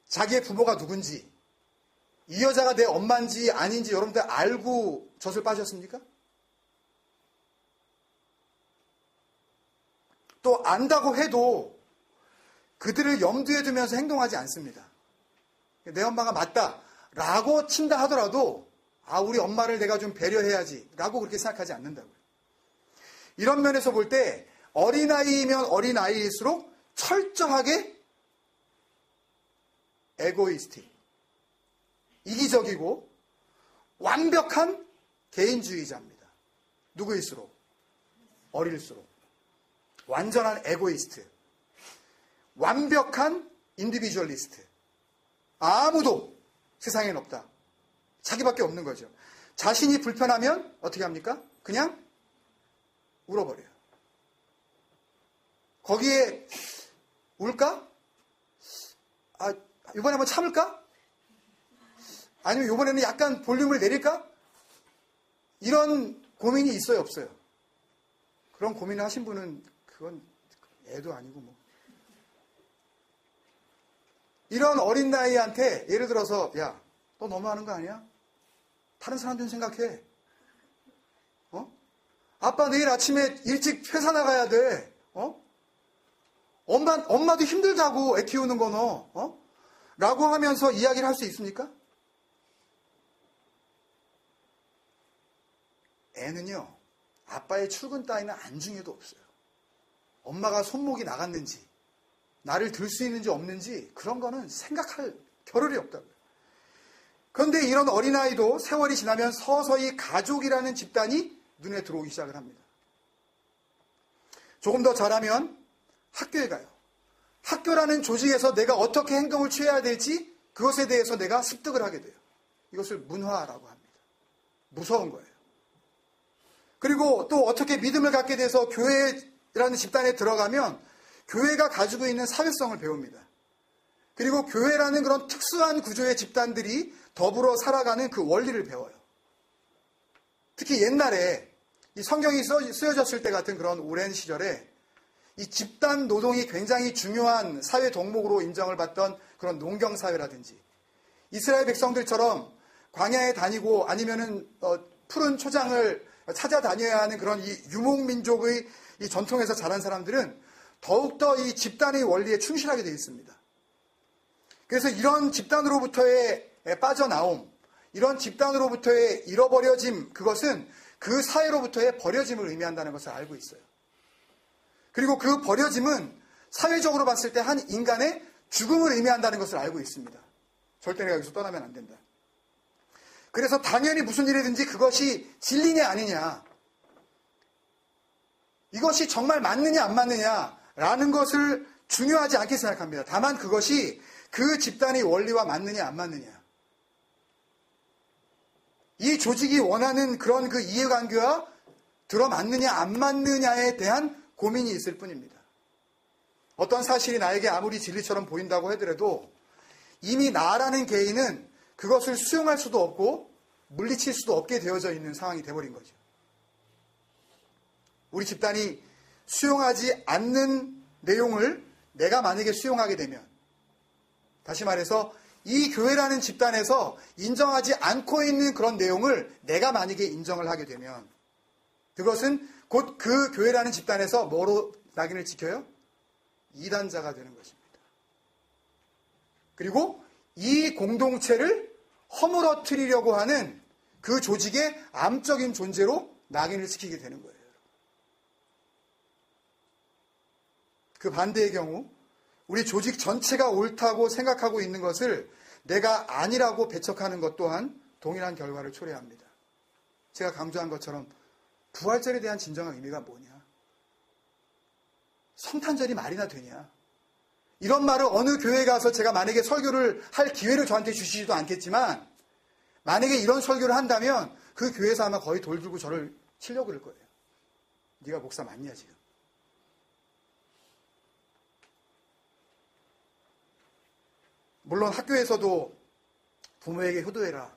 자기의 부모가 누군지, 이 여자가 내 엄마인지 아닌지 여러분들 알고 젖을 빠졌습니까? 또 안다고 해도 그들을 염두에 두면서 행동하지 않습니다. 내 엄마가 맞다라고 친다 하더라도 우리 엄마를 내가 좀 배려해야지 라고 그렇게 생각하지 않는다고요. 이런 면에서 볼 때 어린아이면 어린아이일수록 철저하게 에고이스틱, 이기적이고 완벽한 개인주의자입니다. 누구일수록? 어릴수록. 완전한 에고이스트, 완벽한 인디비주얼리스트. 아무도 세상엔 없다. 자기밖에 없는 거죠. 자신이 불편하면 어떻게 합니까? 그냥 울어버려요. 거기에 울까? 이번에 한번 참을까? 아니면 이번에는 약간 볼륨을 내릴까? 이런 고민이 있어요, 없어요? 그런 고민을 하신 분은 그건 애도 아니고 뭐. 이런 어린 나이한테 예를 들어서 야, 너 너무하는 거 아니야? 다른 사람들 생각해. 아빠 내일 아침에 일찍 회사 나가야 돼. 엄마도 힘들다고 애 키우는 거 너. 라고 하면서 이야기를 할 수 있습니까? 애는요, 아빠의 출근 따위는 안중에도 없어요. 엄마가 손목이 나갔는지, 나를 들 수 있는지 없는지 그런 거는 생각할 겨를이 없다고요. 그런데 이런 어린아이도 세월이 지나면 서서히 가족이라는 집단이 눈에 들어오기 시작을 합니다. 조금 더 잘하면 학교에 가요. 학교라는 조직에서 내가 어떻게 행동을 취해야 될지 그것에 대해서 내가 습득을 하게 돼요. 이것을 문화라고 합니다. 무서운 거예요. 그리고 또 어떻게 믿음을 갖게 돼서 교회라는 집단에 들어가면 교회가 가지고 있는 사회성을 배웁니다. 그리고 교회라는 그런 특수한 구조의 집단들이 더불어 살아가는 그 원리를 배워요. 특히 옛날에 이 성경이 쓰여졌을 때 같은 그런 오랜 시절에 이 집단 노동이 굉장히 중요한 사회 덕목으로 인정을 받던 그런 농경사회라든지 이스라엘 백성들처럼 광야에 다니고 아니면은 푸른 초장을 찾아다녀야 하는 그런 이 유목민족의 이 전통에서 자란 사람들은 더욱더 이 집단의 원리에 충실하게 되어 있습니다. 그래서 이런 집단으로부터의 빠져나옴, 이런 집단으로부터의 잃어버려짐, 그것은 그 사회로부터의 버려짐을 의미한다는 것을 알고 있어요. 그리고 그 버려짐은 사회적으로 봤을 때 한 인간의 죽음을 의미한다는 것을 알고 있습니다. 절대 내가 여기서 떠나면 안 된다. 그래서 당연히 무슨 일이든지 그것이 진리냐 아니냐, 이것이 정말 맞느냐 안 맞느냐라는 것을 중요하지 않게 생각합니다. 다만 그것이 그 집단의 원리와 맞느냐 안 맞느냐, 이 조직이 원하는 그런 그 이해관계와 들어맞느냐 안 맞느냐에 대한 고민이 있을 뿐입니다. 어떤 사실이 나에게 아무리 진리처럼 보인다고 하더라도 이미 나라는 개인은 그것을 수용할 수도 없고 물리칠 수도 없게 되어져 있는 상황이 되어버린 거죠. 우리 집단이 수용하지 않는 내용을 내가 만약에 수용하게 되면, 다시 말해서 이 교회라는 집단에서 인정하지 않고 있는 그런 내용을 내가 만약에 인정을 하게 되면 그것은 곧 그 교회라는 집단에서 뭐로 낙인을 찍혀요? 이단자가 되는 것입니다. 그리고 이 공동체를 허물어뜨리려고 하는 그 조직의 암적인 존재로 낙인을 찍히게 되는 거예요. 그 반대의 경우 우리 조직 전체가 옳다고 생각하고 있는 것을 내가 아니라고 배척하는 것 또한 동일한 결과를 초래합니다. 제가 강조한 것처럼 부활절에 대한 진정한 의미가 뭐냐? 성탄절이 말이나 되냐. 이런 말을 어느 교회에 가서 제가 만약에 설교를 할 기회를 저한테 주시지도 않겠지만 만약에 이런 설교를 한다면 그 교회에서 아마 거의 돌 들고 저를 치려고 그럴 거예요. 네가 목사 맞냐 지금. 물론 학교에서도 부모에게 효도해라.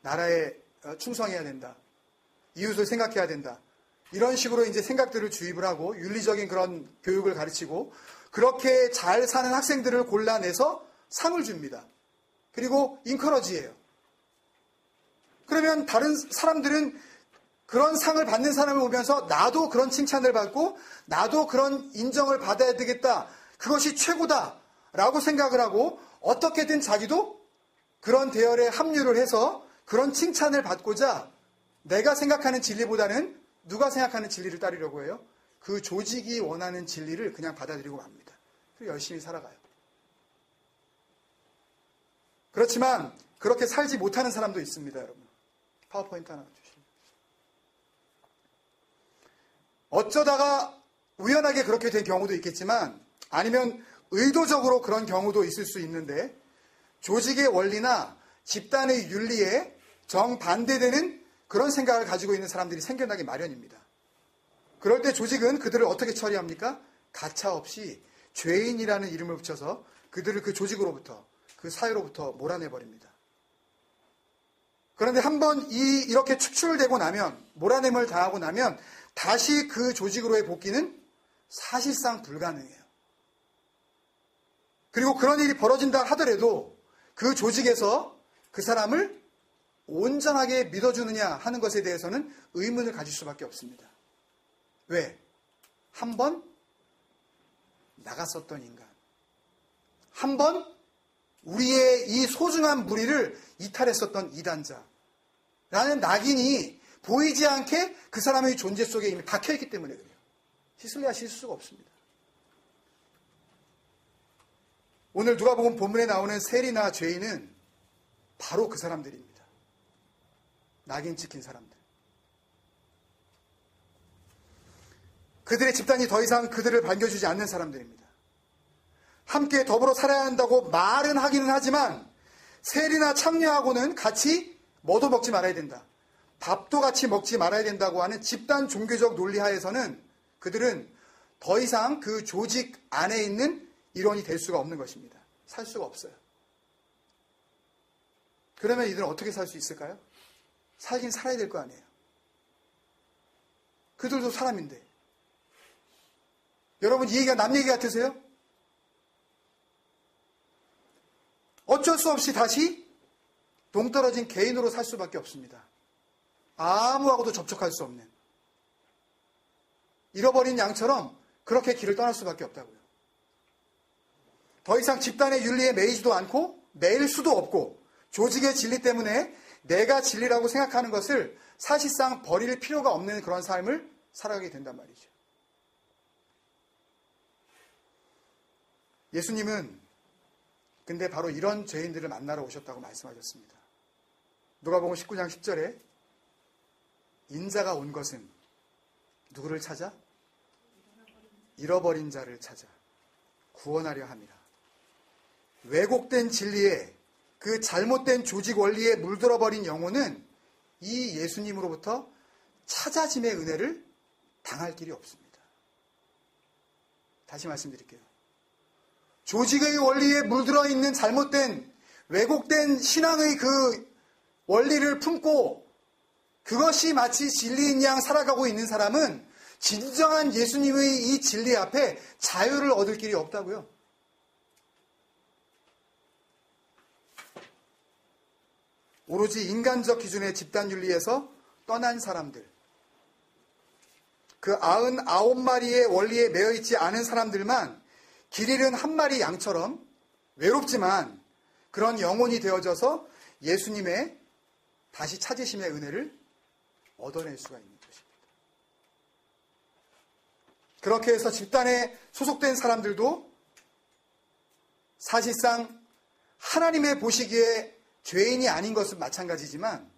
나라에 충성해야 된다. 이웃을 생각해야 된다. 이런 식으로 이제 생각들을 주입을 하고 윤리적인 그런 교육을 가르치고 그렇게 잘 사는 학생들을 골라내서 상을 줍니다. 그리고 인커러지예요. 그러면 다른 사람들은 그런 상을 받는 사람을 보면서 나도 그런 칭찬을 받고 나도 그런 인정을 받아야 되겠다. 그것이 최고다라고 생각을 하고 어떻게든 자기도 그런 대열에 합류를 해서 그런 칭찬을 받고자 내가 생각하는 진리보다는 누가 생각하는 진리를 따르려고 해요? 그 조직이 원하는 진리를 그냥 받아들이고 맙니다. 그리고 열심히 살아가요. 그렇지만 그렇게 살지 못하는 사람도 있습니다, 여러분. 파워포인트 하나 주시면. 어쩌다가 우연하게 그렇게 된 경우도 있겠지만 아니면 의도적으로 그런 경우도 있을 수 있는데 조직의 원리나 집단의 윤리에 정반대되는 그런 생각을 가지고 있는 사람들이 생겨나기 마련입니다. 그럴 때 조직은 그들을 어떻게 처리합니까? 가차없이 죄인이라는 이름을 붙여서 그들을 그 조직으로부터 그 사회로부터 몰아내버립니다. 그런데 한번 이렇게 축출되고 나면 몰아냄을 당하고 나면 다시 그 조직으로의 복귀는 사실상 불가능해요. 그리고 그런 일이 벌어진다 하더라도 그 조직에서 그 사람을 온전하게 믿어주느냐 하는 것에 대해서는 의문을 가질 수밖에 없습니다. 왜? 한 번 나갔었던 인간. 한 번 우리의 이 소중한 무리를 이탈했었던 이단자. 라는 낙인이 보이지 않게 그 사람의 존재 속에 이미 박혀있기 때문에 그래요. 씻을래야 씻을 수가 없습니다. 오늘 누가복음 본문에 나오는 세리나 죄인은 바로 그 사람들입니다. 낙인 찍힌 사람들. 그들의 집단이 더 이상 그들을 반겨주지 않는 사람들입니다. 함께 더불어 살아야 한다고 말은 하기는 하지만 세리나 창녀하고는 같이 뭐도 먹지 말아야 된다. 밥도 같이 먹지 말아야 된다고 하는 집단 종교적 논리 하에서는 그들은 더 이상 그 조직 안에 있는 일원이 될 수가 없는 것입니다. 살 수가 없어요. 그러면 이들은 어떻게 살 수 있을까요? 살긴 살아야 될 거 아니에요. 그들도 사람인데. 여러분 이 얘기가 남 얘기 같으세요? 어쩔 수 없이 다시 동떨어진 개인으로 살 수밖에 없습니다. 아무하고도 접촉할 수 없는. 잃어버린 양처럼 그렇게 길을 떠날 수밖에 없다고요. 더 이상 집단의 윤리에 매이지도 않고 매일 수도 없고 조직의 진리 때문에 내가 진리라고 생각하는 것을 사실상 버릴 필요가 없는 그런 삶을 살아가게 된단 말이죠. 예수님은 근데 바로 이런 죄인들을 만나러 오셨다고 말씀하셨습니다. 누가복음 19장 10절에 인자가 온 것은 누구를 찾아? 잃어버린 자를 찾아 구원하려 함이라. 왜곡된 진리에 그 잘못된 조직 원리에 물들어버린 영혼은 이 예수님으로부터 찾아짐의 은혜를 당할 길이 없습니다. 다시 말씀드릴게요. 조직의 원리에 물들어 있는 잘못된 왜곡된 신앙의 그 원리를 품고 그것이 마치 진리인 양 살아가고 있는 사람은 진정한 예수님의 이 진리 앞에 자유를 얻을 길이 없다고요. 오로지 인간적 기준의 집단윤리에서 떠난 사람들, 그 99마리의 원리에 매여있지 않은 사람들만 길 잃은 한 마리 양처럼 외롭지만 그런 영혼이 되어져서 예수님의 다시 찾으심의 은혜를 얻어낼 수가 있는 것입니다. 그렇게 해서 집단에 소속된 사람들도 사실상 하나님의 보시기에 죄인이 아닌 것은 마찬가지지만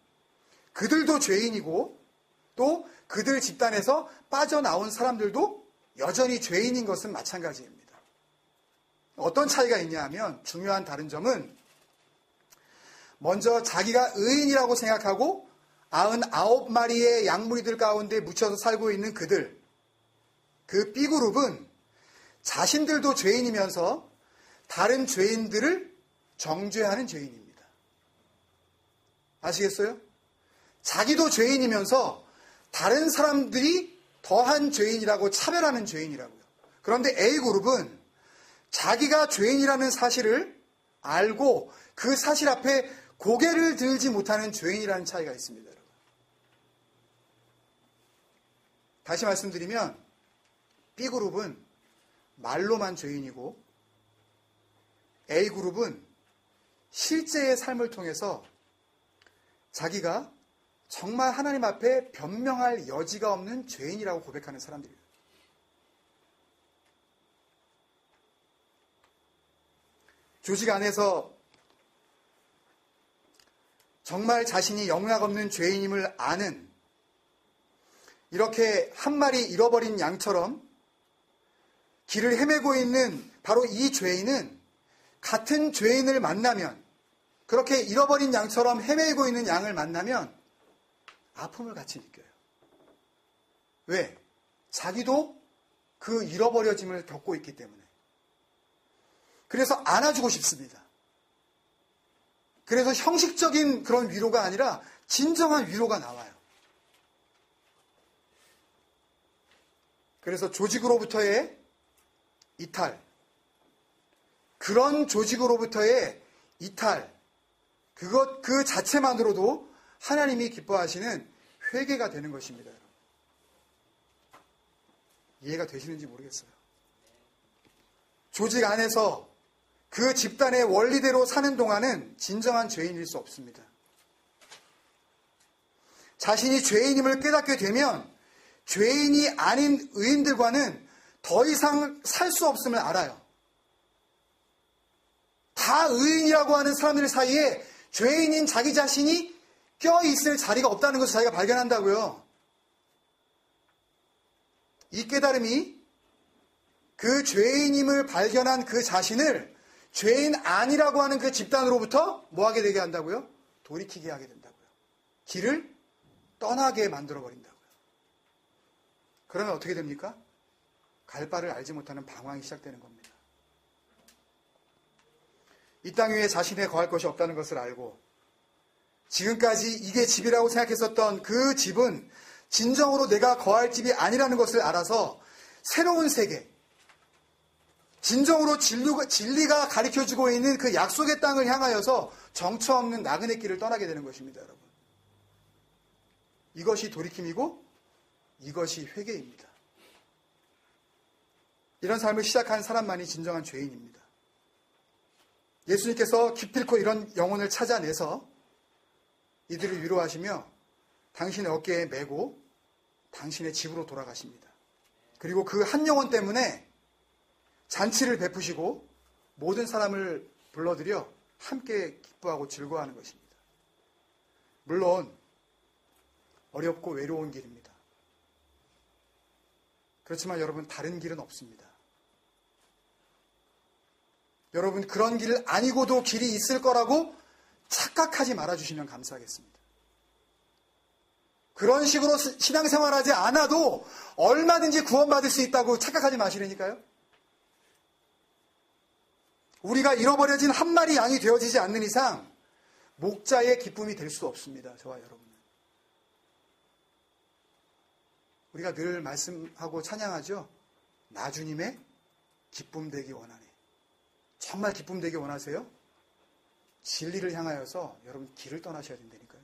그들도 죄인이고 또 그들 집단에서 빠져나온 사람들도 여전히 죄인인 것은 마찬가지입니다. 어떤 차이가 있냐 하면 중요한 다른 점은 먼저 자기가 의인이라고 생각하고 99마리의 양무리들 가운데 묻혀서 살고 있는 그들, 그 B그룹은 자신들도 죄인이면서 다른 죄인들을 정죄하는 죄인입니다. 아시겠어요? 자기도 죄인이면서 다른 사람들이 더한 죄인이라고 차별하는 죄인이라고요. 그런데 A그룹은 자기가 죄인이라는 사실을 알고 그 사실 앞에 고개를 들지 못하는 죄인이라는 차이가 있습니다. 여러분. 다시 말씀드리면 B그룹은 말로만 죄인이고 A그룹은 실제의 삶을 통해서 자기가 정말 하나님 앞에 변명할 여지가 없는 죄인이라고 고백하는 사람들이에요. 조직 안에서 정말 자신이 영락없는 죄인임을 아는 이렇게 한 마리 잃어버린 양처럼 길을 헤매고 있는 바로 이 죄인은 같은 죄인을 만나면, 그렇게 잃어버린 양처럼 헤매고 있는 양을 만나면 아픔을 같이 느껴요. 왜? 자기도 그 잃어버려짐을 겪고 있기 때문에. 그래서 안아주고 싶습니다. 그래서 형식적인 그런 위로가 아니라 진정한 위로가 나와요. 그래서 조직으로부터의 이탈, 그런 조직으로부터의 이탈, 그 자체만으로도 하나님이 기뻐하시는 회개가 되는 것입니다. 이해가 되시는지 모르겠어요. 조직 안에서 그 집단의 원리대로 사는 동안은 진정한 죄인일 수 없습니다. 자신이 죄인임을 깨닫게 되면 죄인이 아닌 의인들과는 더 이상 살 수 없음을 알아요. 다 의인이라고 하는 사람들 사이에 죄인인 자기 자신이 껴있을 자리가 없다는 것을 자기가 발견한다고요. 이 깨달음이 그 죄인임을 발견한 그 자신을 죄인 아니라고 하는 그 집단으로부터 뭐하게 되게 한다고요? 돌이키게 하게 된다고요. 길을 떠나게 만들어버린다고요. 그러면 어떻게 됩니까? 갈 바를 알지 못하는 방황이 시작되는 겁니다. 이 땅 위에 자신의 거할 것이 없다는 것을 알고 지금까지 이게 집이라고 생각했었던 그 집은 진정으로 내가 거할 집이 아니라는 것을 알아서 새로운 세계, 진정으로 진리가 가르쳐주고 있는 그 약속의 땅을 향하여서 정처 없는 나그네 길을 떠나게 되는 것입니다, 여러분. 이것이 돌이킴이고 이것이 회개입니다. 이런 삶을 시작한 사람만이 진정한 죄인입니다. 예수님께서 기필코 이런 영혼을 찾아내서 이들을 위로하시며 당신의 어깨에 메고 당신의 집으로 돌아가십니다. 그리고 그 한 영혼 때문에 잔치를 베푸시고 모든 사람을 불러들여 함께 기뻐하고 즐거워하는 것입니다. 물론 어렵고 외로운 길입니다. 그렇지만 여러분, 다른 길은 없습니다. 여러분, 그런 길 아니고도 길이 있을 거라고 착각하지 말아주시면 감사하겠습니다. 그런 식으로 신앙생활하지 않아도 얼마든지 구원받을 수 있다고 착각하지 마시라니까요. 우리가 잃어버려진 한 마리 양이 되어지지 않는 이상 목자의 기쁨이 될 수 없습니다. 저와 여러분은. 우리가 늘 말씀하고 찬양하죠. 나 주님의 기쁨 되기 원하네. 정말 기쁨 되기 원하세요? 진리를 향하여서 여러분 길을 떠나셔야 된다니까요.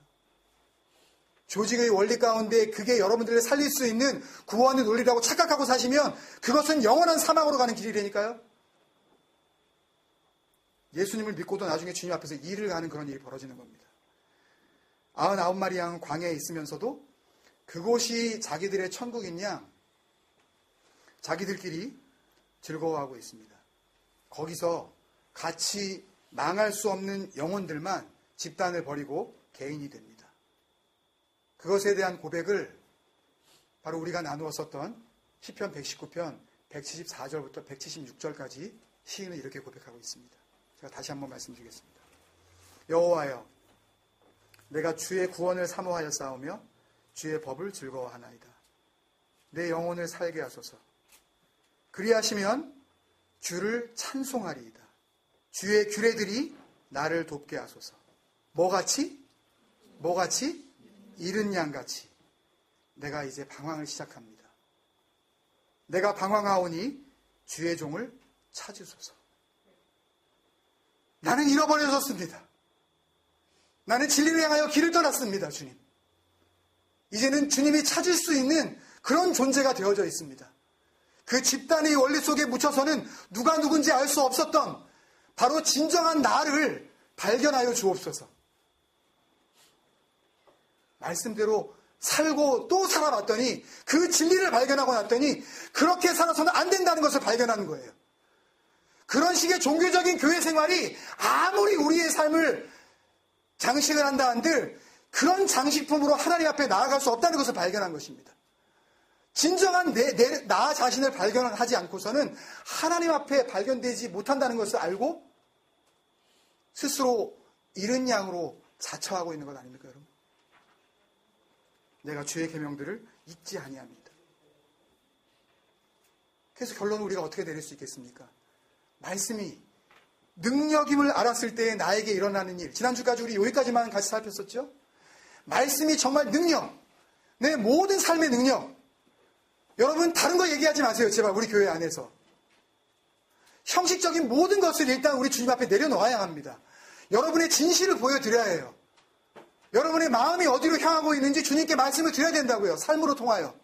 조직의 원리 가운데 그게 여러분들을 살릴 수 있는 구원의 논리라고 착각하고 사시면 그것은 영원한 사망으로 가는 길이라니까요. 예수님을 믿고도 나중에 주님 앞에서 일을 가는 그런 일이 벌어지는 겁니다. 99마리 양은 광야에 있으면서도 그곳이 자기들의 천국인 양 자기들끼리 즐거워하고 있습니다. 거기서 같이 망할 수 없는 영혼들만 집단을 버리고 개인이 됩니다. 그것에 대한 고백을 바로 우리가 나누었었던 시편 119편 174절부터 176절까지 시인은 이렇게 고백하고 있습니다. 제가 다시 한번 말씀드리겠습니다. 여호와여, 내가 주의 구원을 사모하여 싸우며 주의 법을 즐거워하나이다. 내 영혼을 살게 하소서. 그리하시면 주를 찬송하리이다. 주의 규례들이 나를 돕게 하소서. 뭐같이? 이른 양같이 내가 이제 방황을 시작합니다. 내가 방황하오니 주의 종을 찾으소서. 나는 잃어버려졌습니다. 나는 진리를 향하여 길을 떠났습니다. 주님. 이제는 주님이 찾을 수 있는 그런 존재가 되어져 있습니다. 그 집단의 원리 속에 묻혀서는 누가 누군지 알 수 없었던 바로 진정한 나를 발견하여 주옵소서. 말씀대로 살고 또 살아봤더니 그 진리를 발견하고 났더니 그렇게 살아서는 안 된다는 것을 발견하는 거예요. 그런 식의 종교적인 교회 생활이 아무리 우리의 삶을 장식을 한다 한들 그런 장식품으로 하나님 앞에 나아갈 수 없다는 것을 발견한 것입니다. 진정한 나 자신을 발견하지 않고서는 하나님 앞에 발견되지 못한다는 것을 알고 스스로 잃은 양으로 자처하고 있는 것 아닙니까, 여러분? 내가 주의 계명들을 잊지 아니합니다. 그래서 결론은 우리가 어떻게 내릴 수 있겠습니까? 말씀이 능력임을 알았을 때에 나에게 일어나는 일. 지난주까지 우리 여기까지만 같이 살폈었죠? 말씀이 정말 능력, 내 모든 삶의 능력. 여러분 다른 거 얘기하지 마세요. 제발 우리 교회 안에서. 형식적인 모든 것을 일단 우리 주님 앞에 내려놓아야 합니다. 여러분의 진실을 보여드려야 해요. 여러분의 마음이 어디로 향하고 있는지 주님께 말씀을 드려야 된다고요. 삶으로 통하여.